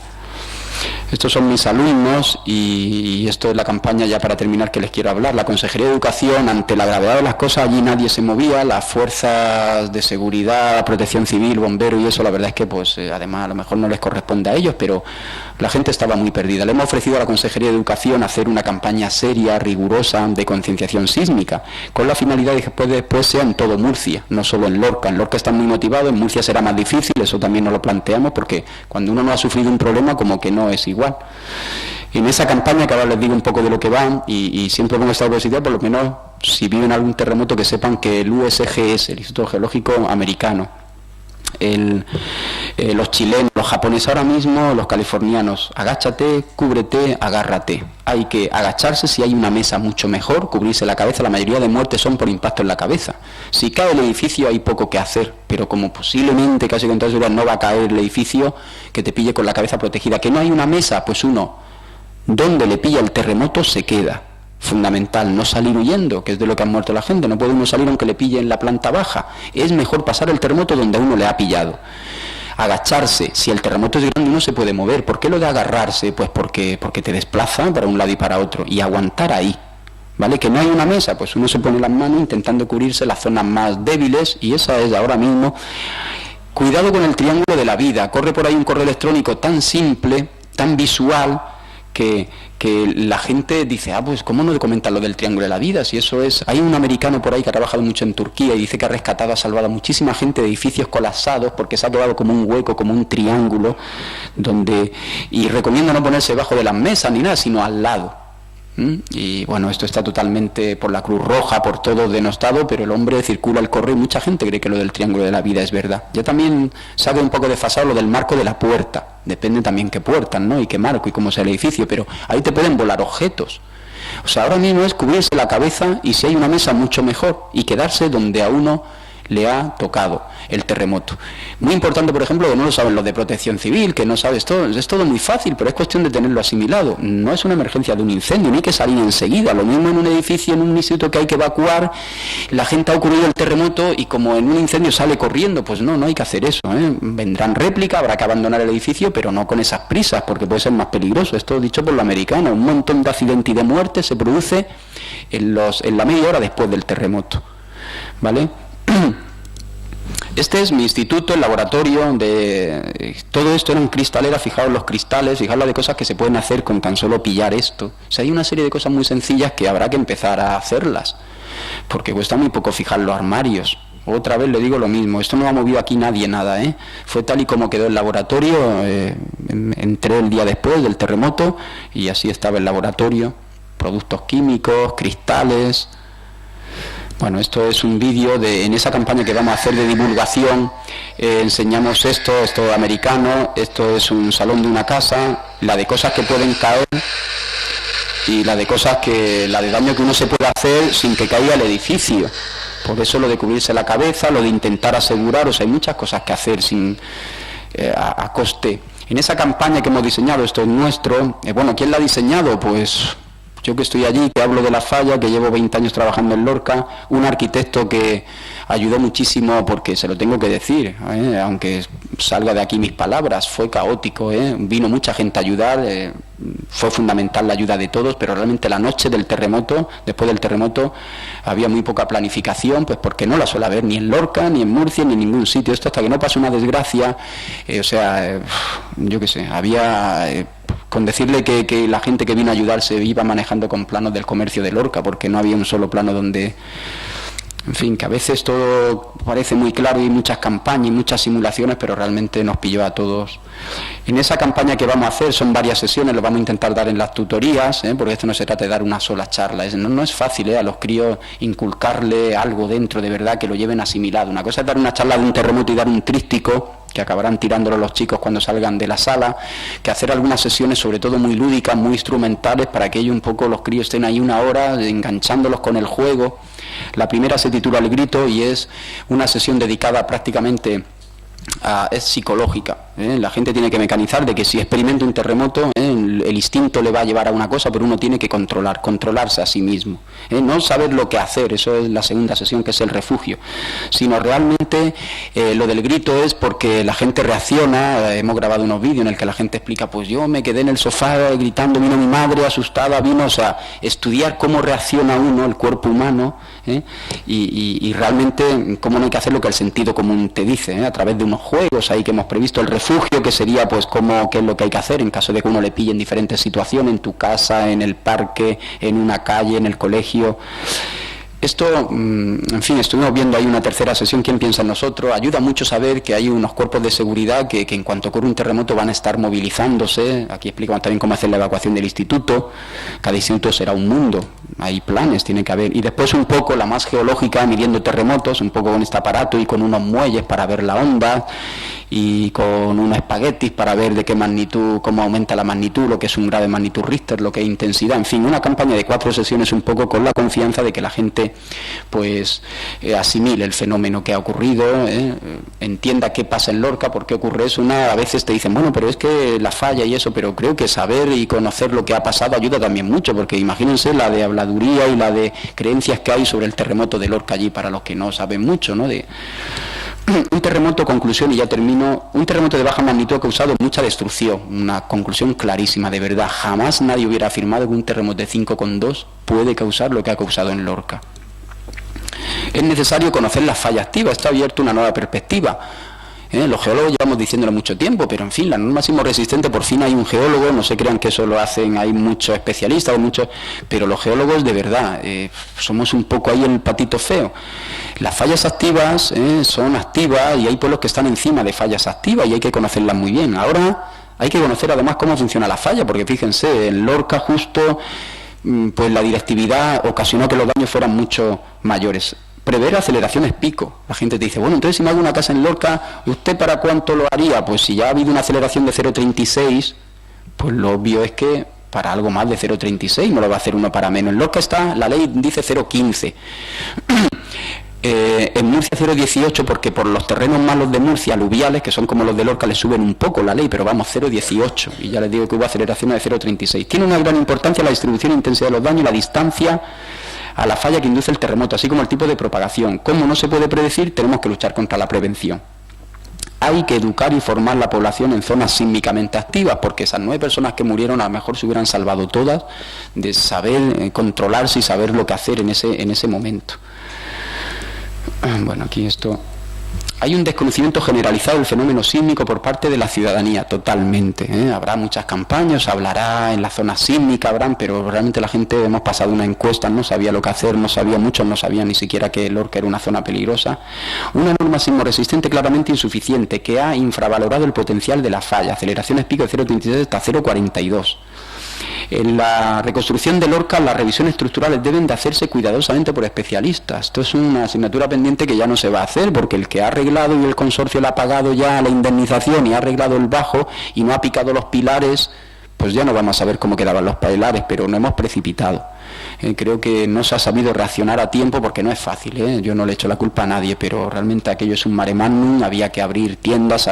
Estos son mis alumnos y esto es la campaña ya para terminar que les quiero hablar. La Consejería de Educación, ante la gravedad de las cosas, allí nadie se movía, las fuerzas de seguridad, protección civil, bomberos y eso, la verdad es que pues además a lo mejor no les corresponde a ellos, pero la gente estaba muy perdida. Le hemos ofrecido a la Consejería de Educación hacer una campaña seria, rigurosa, de concienciación sísmica, con la finalidad de que después sea en todo Murcia, no solo en Lorca. En Lorca están muy motivados, en Murcia será más difícil, eso también nos lo planteamos, porque cuando uno no ha sufrido un problema, como que no es igual. En esa campaña, que ahora les digo un poco de lo que va, y siempre pongo esta diapositiva, por lo menos si viven algún terremoto, que sepan que el USGS, el Instituto Geológico Americano, los chilenos, los japoneses ahora mismo, los californianos, agáchate, cúbrete, agárrate. Hay que agacharse, si hay una mesa mucho mejor, cubrirse la cabeza. La mayoría de muertes son por impacto en la cabeza. Si cae el edificio hay poco que hacer, pero como posiblemente, casi con toda seguridad, no va a caer el edificio, que te pille con la cabeza protegida. Que no hay una mesa, pues uno, donde le pilla el terremoto se queda. Fundamental, no salir huyendo, que es de lo que ha muerto la gente. No puede uno salir aunque le pille en la planta baja. Es mejor pasar el terremoto donde a uno le ha pillado. Agacharse, si el terremoto es grande uno se puede mover. ¿Por qué lo de agarrarse? Pues porque te desplaza para un lado y para otro. Y aguantar ahí, ¿vale? Que no hay una mesa, pues uno se pone las manos intentando cubrirse las zonas más débiles, y esa es ahora mismo. Cuidado con el triángulo de la vida. Corre por ahí un correo electrónico tan simple, tan visual, que la gente dice, pues ¿cómo no comentan lo del triángulo de la vida? Si eso es... Hay un americano por ahí que ha trabajado mucho en Turquía y dice que ha rescatado, ha salvado a muchísima gente de edificios colapsados porque se ha quedado como un hueco, como un triángulo, donde... Y recomiendo no ponerse debajo de las mesas ni nada, sino al lado. Y bueno, esto está totalmente por la Cruz Roja, por todo denostado, pero el hombre circula el correo y mucha gente cree que lo del triángulo de la vida es verdad. Ya también se ha un poco desfasado lo del marco de la puerta, depende también qué puertas, ¿no? Y qué marco y cómo sea el edificio, pero ahí te pueden volar objetos. O sea, ahora mismo es cubrirse la cabeza y si hay una mesa mucho mejor y quedarse donde a uno le ha tocado el terremoto. Muy importante, por ejemplo, que no lo saben los de protección civil, que no sabes todo, es todo muy fácil, pero es cuestión de tenerlo asimilado. No es una emergencia de un incendio, no hay que salir enseguida. Lo mismo en un edificio, en un instituto que hay que evacuar, la gente ha ocurrido el terremoto y como en un incendio sale corriendo, pues no hay que hacer eso, ¿eh? Vendrán réplica, habrá que abandonar el edificio, pero no con esas prisas, porque puede ser más peligroso. Esto dicho por lo americano, un montón de accidentes y de muertes se produce en la media hora después del terremoto, ¿vale? Este es mi instituto, el laboratorio, todo esto eran cristaleras, fijaos los cristales, fijaos las de cosas que se pueden hacer con tan solo pillar esto. O sea, hay una serie de cosas muy sencillas que habrá que empezar a hacerlas, porque cuesta muy poco fijar los armarios. Otra vez le digo lo mismo, esto no ha movido aquí nadie nada, ¿eh? Fue tal y como quedó el laboratorio, entré el día después del terremoto y así estaba el laboratorio, productos químicos, cristales. Bueno, esto es un vídeo en esa campaña que vamos a hacer de divulgación, enseñamos esto americano, esto es un salón de una casa, la de cosas que pueden caer y la de daño que uno se puede hacer sin que caiga el edificio. Por eso lo de cubrirse la cabeza, lo de intentar asegurar, o sea, hay muchas cosas que hacer a coste. En esa campaña que hemos diseñado, esto es nuestro, bueno, ¿quién la ha diseñado? Pues yo que estoy allí, que hablo de la falla, que llevo 20 años trabajando en Lorca, un arquitecto que ayudó muchísimo, porque se lo tengo que decir, aunque salga de aquí mis palabras, fue caótico, vino mucha gente a ayudar, fue fundamental la ayuda de todos, pero realmente la noche del terremoto, después del terremoto, había muy poca planificación, pues porque no la suele haber ni en Lorca, ni en Murcia, ni en ningún sitio. Esto hasta que no pasa una desgracia, yo qué sé, había... con decirle que la gente que vino a ayudar se iba manejando con planos del comercio de Lorca, porque no había un solo plano donde... En fin, que a veces todo parece muy claro y muchas campañas y muchas simulaciones, pero realmente nos pilló a todos. En esa campaña que vamos a hacer son varias sesiones, lo vamos a intentar dar en las tutorías, porque esto no se trata de dar una sola charla. No es fácil a los críos inculcarle algo dentro de verdad que lo lleven asimilado. Una cosa es dar una charla de un terremoto y dar un tríptico, que acabarán tirándolo los chicos cuando salgan de la sala, que hacer algunas sesiones sobre todo muy lúdicas, muy instrumentales, para que ellos un poco los críos estén ahí una hora enganchándolos con el juego. La primera se titula El Grito y es una sesión dedicada prácticamente es psicológica. La gente tiene que mecanizar de que si experimenta un terremoto, el instinto le va a llevar a una cosa, pero uno tiene que controlarse a sí mismo. No saber lo que hacer, eso es la segunda sesión, que es el refugio, sino realmente lo del grito es porque la gente reacciona. Hemos grabado unos vídeos en el que la gente explica, pues yo me quedé en el sofá gritando, vino mi madre asustada, o sea, estudiar cómo reacciona uno, el cuerpo humano, y realmente cómo no hay que hacer lo que el sentido común te dice, a través de unos juegos ahí que hemos previsto. El refugio, que sería pues qué es lo que hay que hacer en caso de que uno le pille en diferentes situaciones, en tu casa, en el parque, en una calle, en el colegio. Esto, en fin, estuvimos viendo ahí una tercera sesión, ¿quién piensa en nosotros? Ayuda mucho saber que hay unos cuerpos de seguridad que en cuanto ocurre un terremoto van a estar movilizándose. Aquí explicamos también cómo hacer la evacuación del instituto. Cada instituto será un mundo, hay planes, tiene que haber. Y después un poco la más geológica, midiendo terremotos, un poco con este aparato y con unos muelles para ver la onda, y con unos espaguetis para ver de qué magnitud, cómo aumenta la magnitud, lo que es un grado de magnitud Richter, lo que es intensidad. En fin, una campaña de 4 sesiones un poco con la confianza de que la gente pues asimile el fenómeno que ha ocurrido, entienda qué pasa en Lorca, por qué ocurre eso. A veces te dicen, bueno, pero es que la falla y eso, pero creo que saber y conocer lo que ha pasado ayuda también mucho, porque imagínense la de habladuría y la de creencias que hay sobre el terremoto de Lorca allí, para los que no saben mucho, ¿no? Un terremoto, conclusión, y ya termino, un terremoto de baja magnitud ha causado mucha destrucción, una conclusión clarísima, de verdad, jamás nadie hubiera afirmado que un terremoto de 5,2 puede causar lo que ha causado en Lorca. Es necesario conocer la falla activa, está abierta una nueva perspectiva. Los geólogos llevamos diciéndolo mucho tiempo, pero en fin, la norma sismorresistente, por fin hay un geólogo, no se crean que eso lo hacen, hay muchos especialistas, pero los geólogos de verdad, somos un poco ahí el patito feo. Las fallas activas son activas y hay pueblos que están encima de fallas activas y hay que conocerlas muy bien. Ahora hay que conocer además cómo funciona la falla, porque fíjense, en Lorca justo, pues la directividad ocasionó que los daños fueran mucho mayores. Prever aceleraciones pico. La gente te dice, bueno, entonces si me hago una casa en Lorca, ¿usted para cuánto lo haría? Pues si ya ha habido una aceleración de 0,36, pues lo obvio es que para algo más de 0,36 no lo va a hacer uno para menos. En Lorca la ley dice 0,15. En Murcia 0,18, porque por los terrenos malos de Murcia, aluviales, que son como los de Lorca, le suben un poco la ley, pero vamos, 0,18. Y ya les digo que hubo aceleraciones de 0,36. Tiene una gran importancia la distribución e intensidad de los daños y la distancia a la falla que induce el terremoto, así como el tipo de propagación. Como no se puede predecir, tenemos que luchar contra la prevención. Hay que educar y formar la población en zonas sísmicamente activas, porque esas 9 personas que murieron a lo mejor se hubieran salvado todas de saber controlarse y saber lo que hacer en ese momento. Bueno, aquí esto... Hay un desconocimiento generalizado del fenómeno sísmico por parte de la ciudadanía, totalmente. Habrá muchas campañas, se hablará en la zona sísmica, pero realmente la gente, hemos pasado una encuesta, no sabía lo que hacer, no sabía mucho, no sabía ni siquiera que Lorca era una zona peligrosa. Una norma sismoresistente claramente insuficiente, que ha infravalorado el potencial de la falla, aceleraciones pico de 0,36 hasta 0,42. En la reconstrucción de Lorca, las revisiones estructurales deben de hacerse cuidadosamente por especialistas. Esto es una asignatura pendiente que ya no se va a hacer, porque el que ha arreglado y el consorcio le ha pagado ya la indemnización y ha arreglado el bajo y no ha picado los pilares, pues ya no vamos a ver cómo quedaban los pilares, pero no hemos precipitado. Creo que no se ha sabido reaccionar a tiempo, porque no es fácil, yo no le echo la culpa a nadie, pero realmente aquello es un mare magnum, había que abrir tiendas,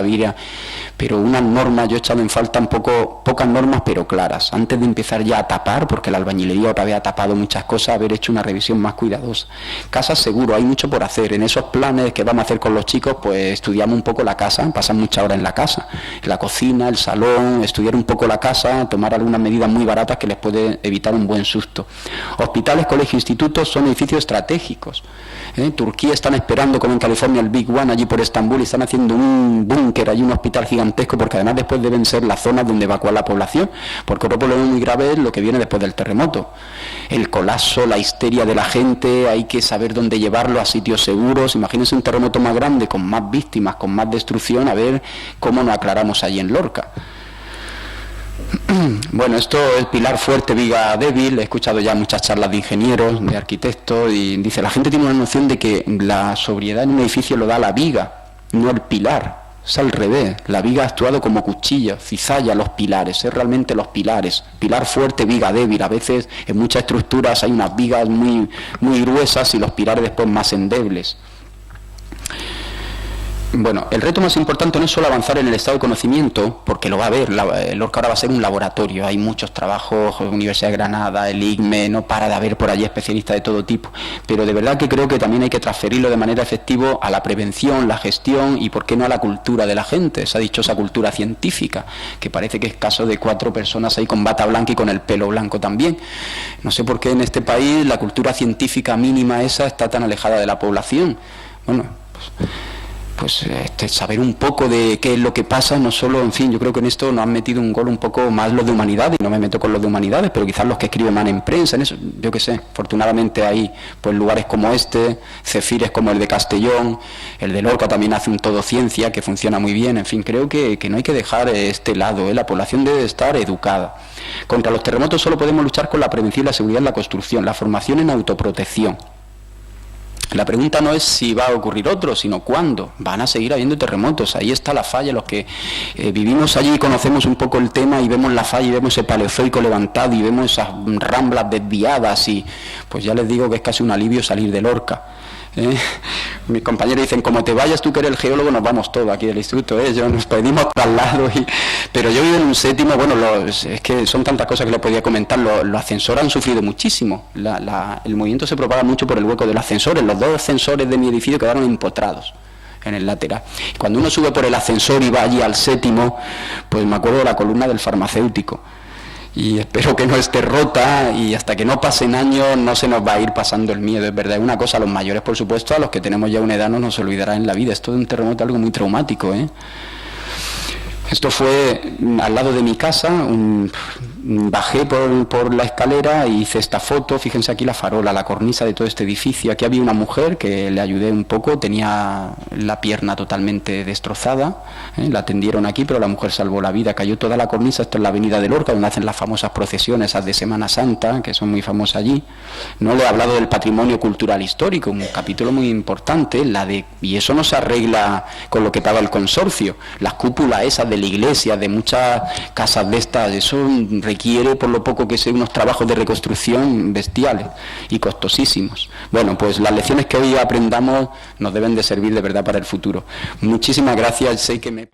pero unas normas, yo he echado en falta pocas normas pero claras, antes de empezar ya a tapar, porque la albañilería otra vez ha tapado muchas cosas, haber hecho una revisión más cuidadosa. Casas seguro, hay mucho por hacer, en esos planes que vamos a hacer con los chicos, pues estudiamos un poco la casa, pasan muchas horas en la casa, en la cocina, el salón, estudiar un poco la casa, tomar algunas medidas muy baratas que les puede evitar un buen susto. Hospitales, colegios, institutos son edificios estratégicos. Turquía están esperando, como en California, el Big One allí por Estambul, y están haciendo un búnker allí, un hospital gigantesco, porque además después deben ser las zonas donde evacuar la población, porque otro problema muy grave es lo que viene después del terremoto. El colapso, la histeria de la gente, hay que saber dónde llevarlo a sitios seguros. Imagínense un terremoto más grande, con más víctimas, con más destrucción, a ver cómo nos aclaramos allí en Lorca. Bueno, esto es pilar fuerte, viga débil. He escuchado ya muchas charlas de ingenieros, de arquitectos, y dice, la gente tiene una noción de que la sobriedad en un edificio lo da la viga, no el pilar. Es al revés, la viga ha actuado como cuchilla, cizalla los pilares, es realmente los pilares. Pilar fuerte, viga débil. A veces en muchas estructuras hay unas vigas muy, muy gruesas y los pilares después más endebles. Bueno, el reto más importante no es solo avanzar en el estado de conocimiento, porque lo va a haber, Lorca ahora va a ser un laboratorio, hay muchos trabajos, Universidad de Granada, el IGME, no para de haber por allí especialistas de todo tipo, pero de verdad que creo que también hay que transferirlo de manera efectiva a la prevención, la gestión y, por qué no, a la cultura de la gente, esa dichosa cultura científica, que parece que es caso de 4 personas ahí con bata blanca y con el pelo blanco también. No sé por qué en este país la cultura científica mínima esa está tan alejada de la población. Bueno, pues saber un poco de qué es lo que pasa, no solo, en fin, yo creo que en esto nos han metido un gol un poco más los de humanidades, y no me meto con los de humanidades, pero quizás los que escriben más en prensa, en eso, yo qué sé, afortunadamente hay pues lugares como este, cefires como el de Castellón, el de Lorca también hace un todo ciencia que funciona muy bien, en fin, creo que no hay que dejar este lado, la población debe estar educada. Contra los terremotos solo podemos luchar con la prevención y la seguridad en la construcción, la formación en autoprotección. La pregunta no es si va a ocurrir otro, sino cuándo. Van a seguir habiendo terremotos, ahí está la falla. Los que vivimos allí y conocemos un poco el tema y vemos la falla y vemos ese paleozoico levantado y vemos esas ramblas desviadas, y pues ya les digo que es casi un alivio salir de Lorca. Mis compañeros dicen, como te vayas tú que eres el geólogo, nos vamos todos aquí del instituto, yo nos pedimos traslado, pero yo vivo en un séptimo, bueno, es que son tantas cosas que le podía comentar, los ascensores han sufrido muchísimo, el movimiento se propaga mucho por el hueco de los ascensores, los 2 ascensores de mi edificio quedaron empotrados en el lateral. Cuando uno sube por el ascensor y va allí al séptimo, pues me acuerdo de la columna del farmacéutico. Y espero que no esté rota, y hasta que no pasen años no se nos va a ir pasando el miedo. Es verdad, una cosa, a los mayores, por supuesto, a los que tenemos ya una edad no nos olvidará en la vida. Esto de un terremoto es algo muy traumático, Esto fue al lado de mi casa, bajé por la escalera y hice esta foto, fíjense aquí la farola, la cornisa de todo este edificio. Aquí había una mujer que le ayudé un poco, tenía la pierna totalmente destrozada, la atendieron aquí, pero la mujer salvó la vida, cayó toda la cornisa. Esto es la avenida de Lorca, donde hacen las famosas procesiones, esas de Semana Santa, que son muy famosas allí. No le he hablado del patrimonio cultural histórico, un capítulo muy importante, y eso no se arregla con lo que paga el consorcio, las cúpulas esas de la iglesia, de muchas casas de estas, eso requiere, por lo poco que sé, unos trabajos de reconstrucción bestiales y costosísimos. Bueno, pues las lecciones que hoy aprendamos nos deben de servir de verdad para el futuro. Muchísimas gracias, sé que me...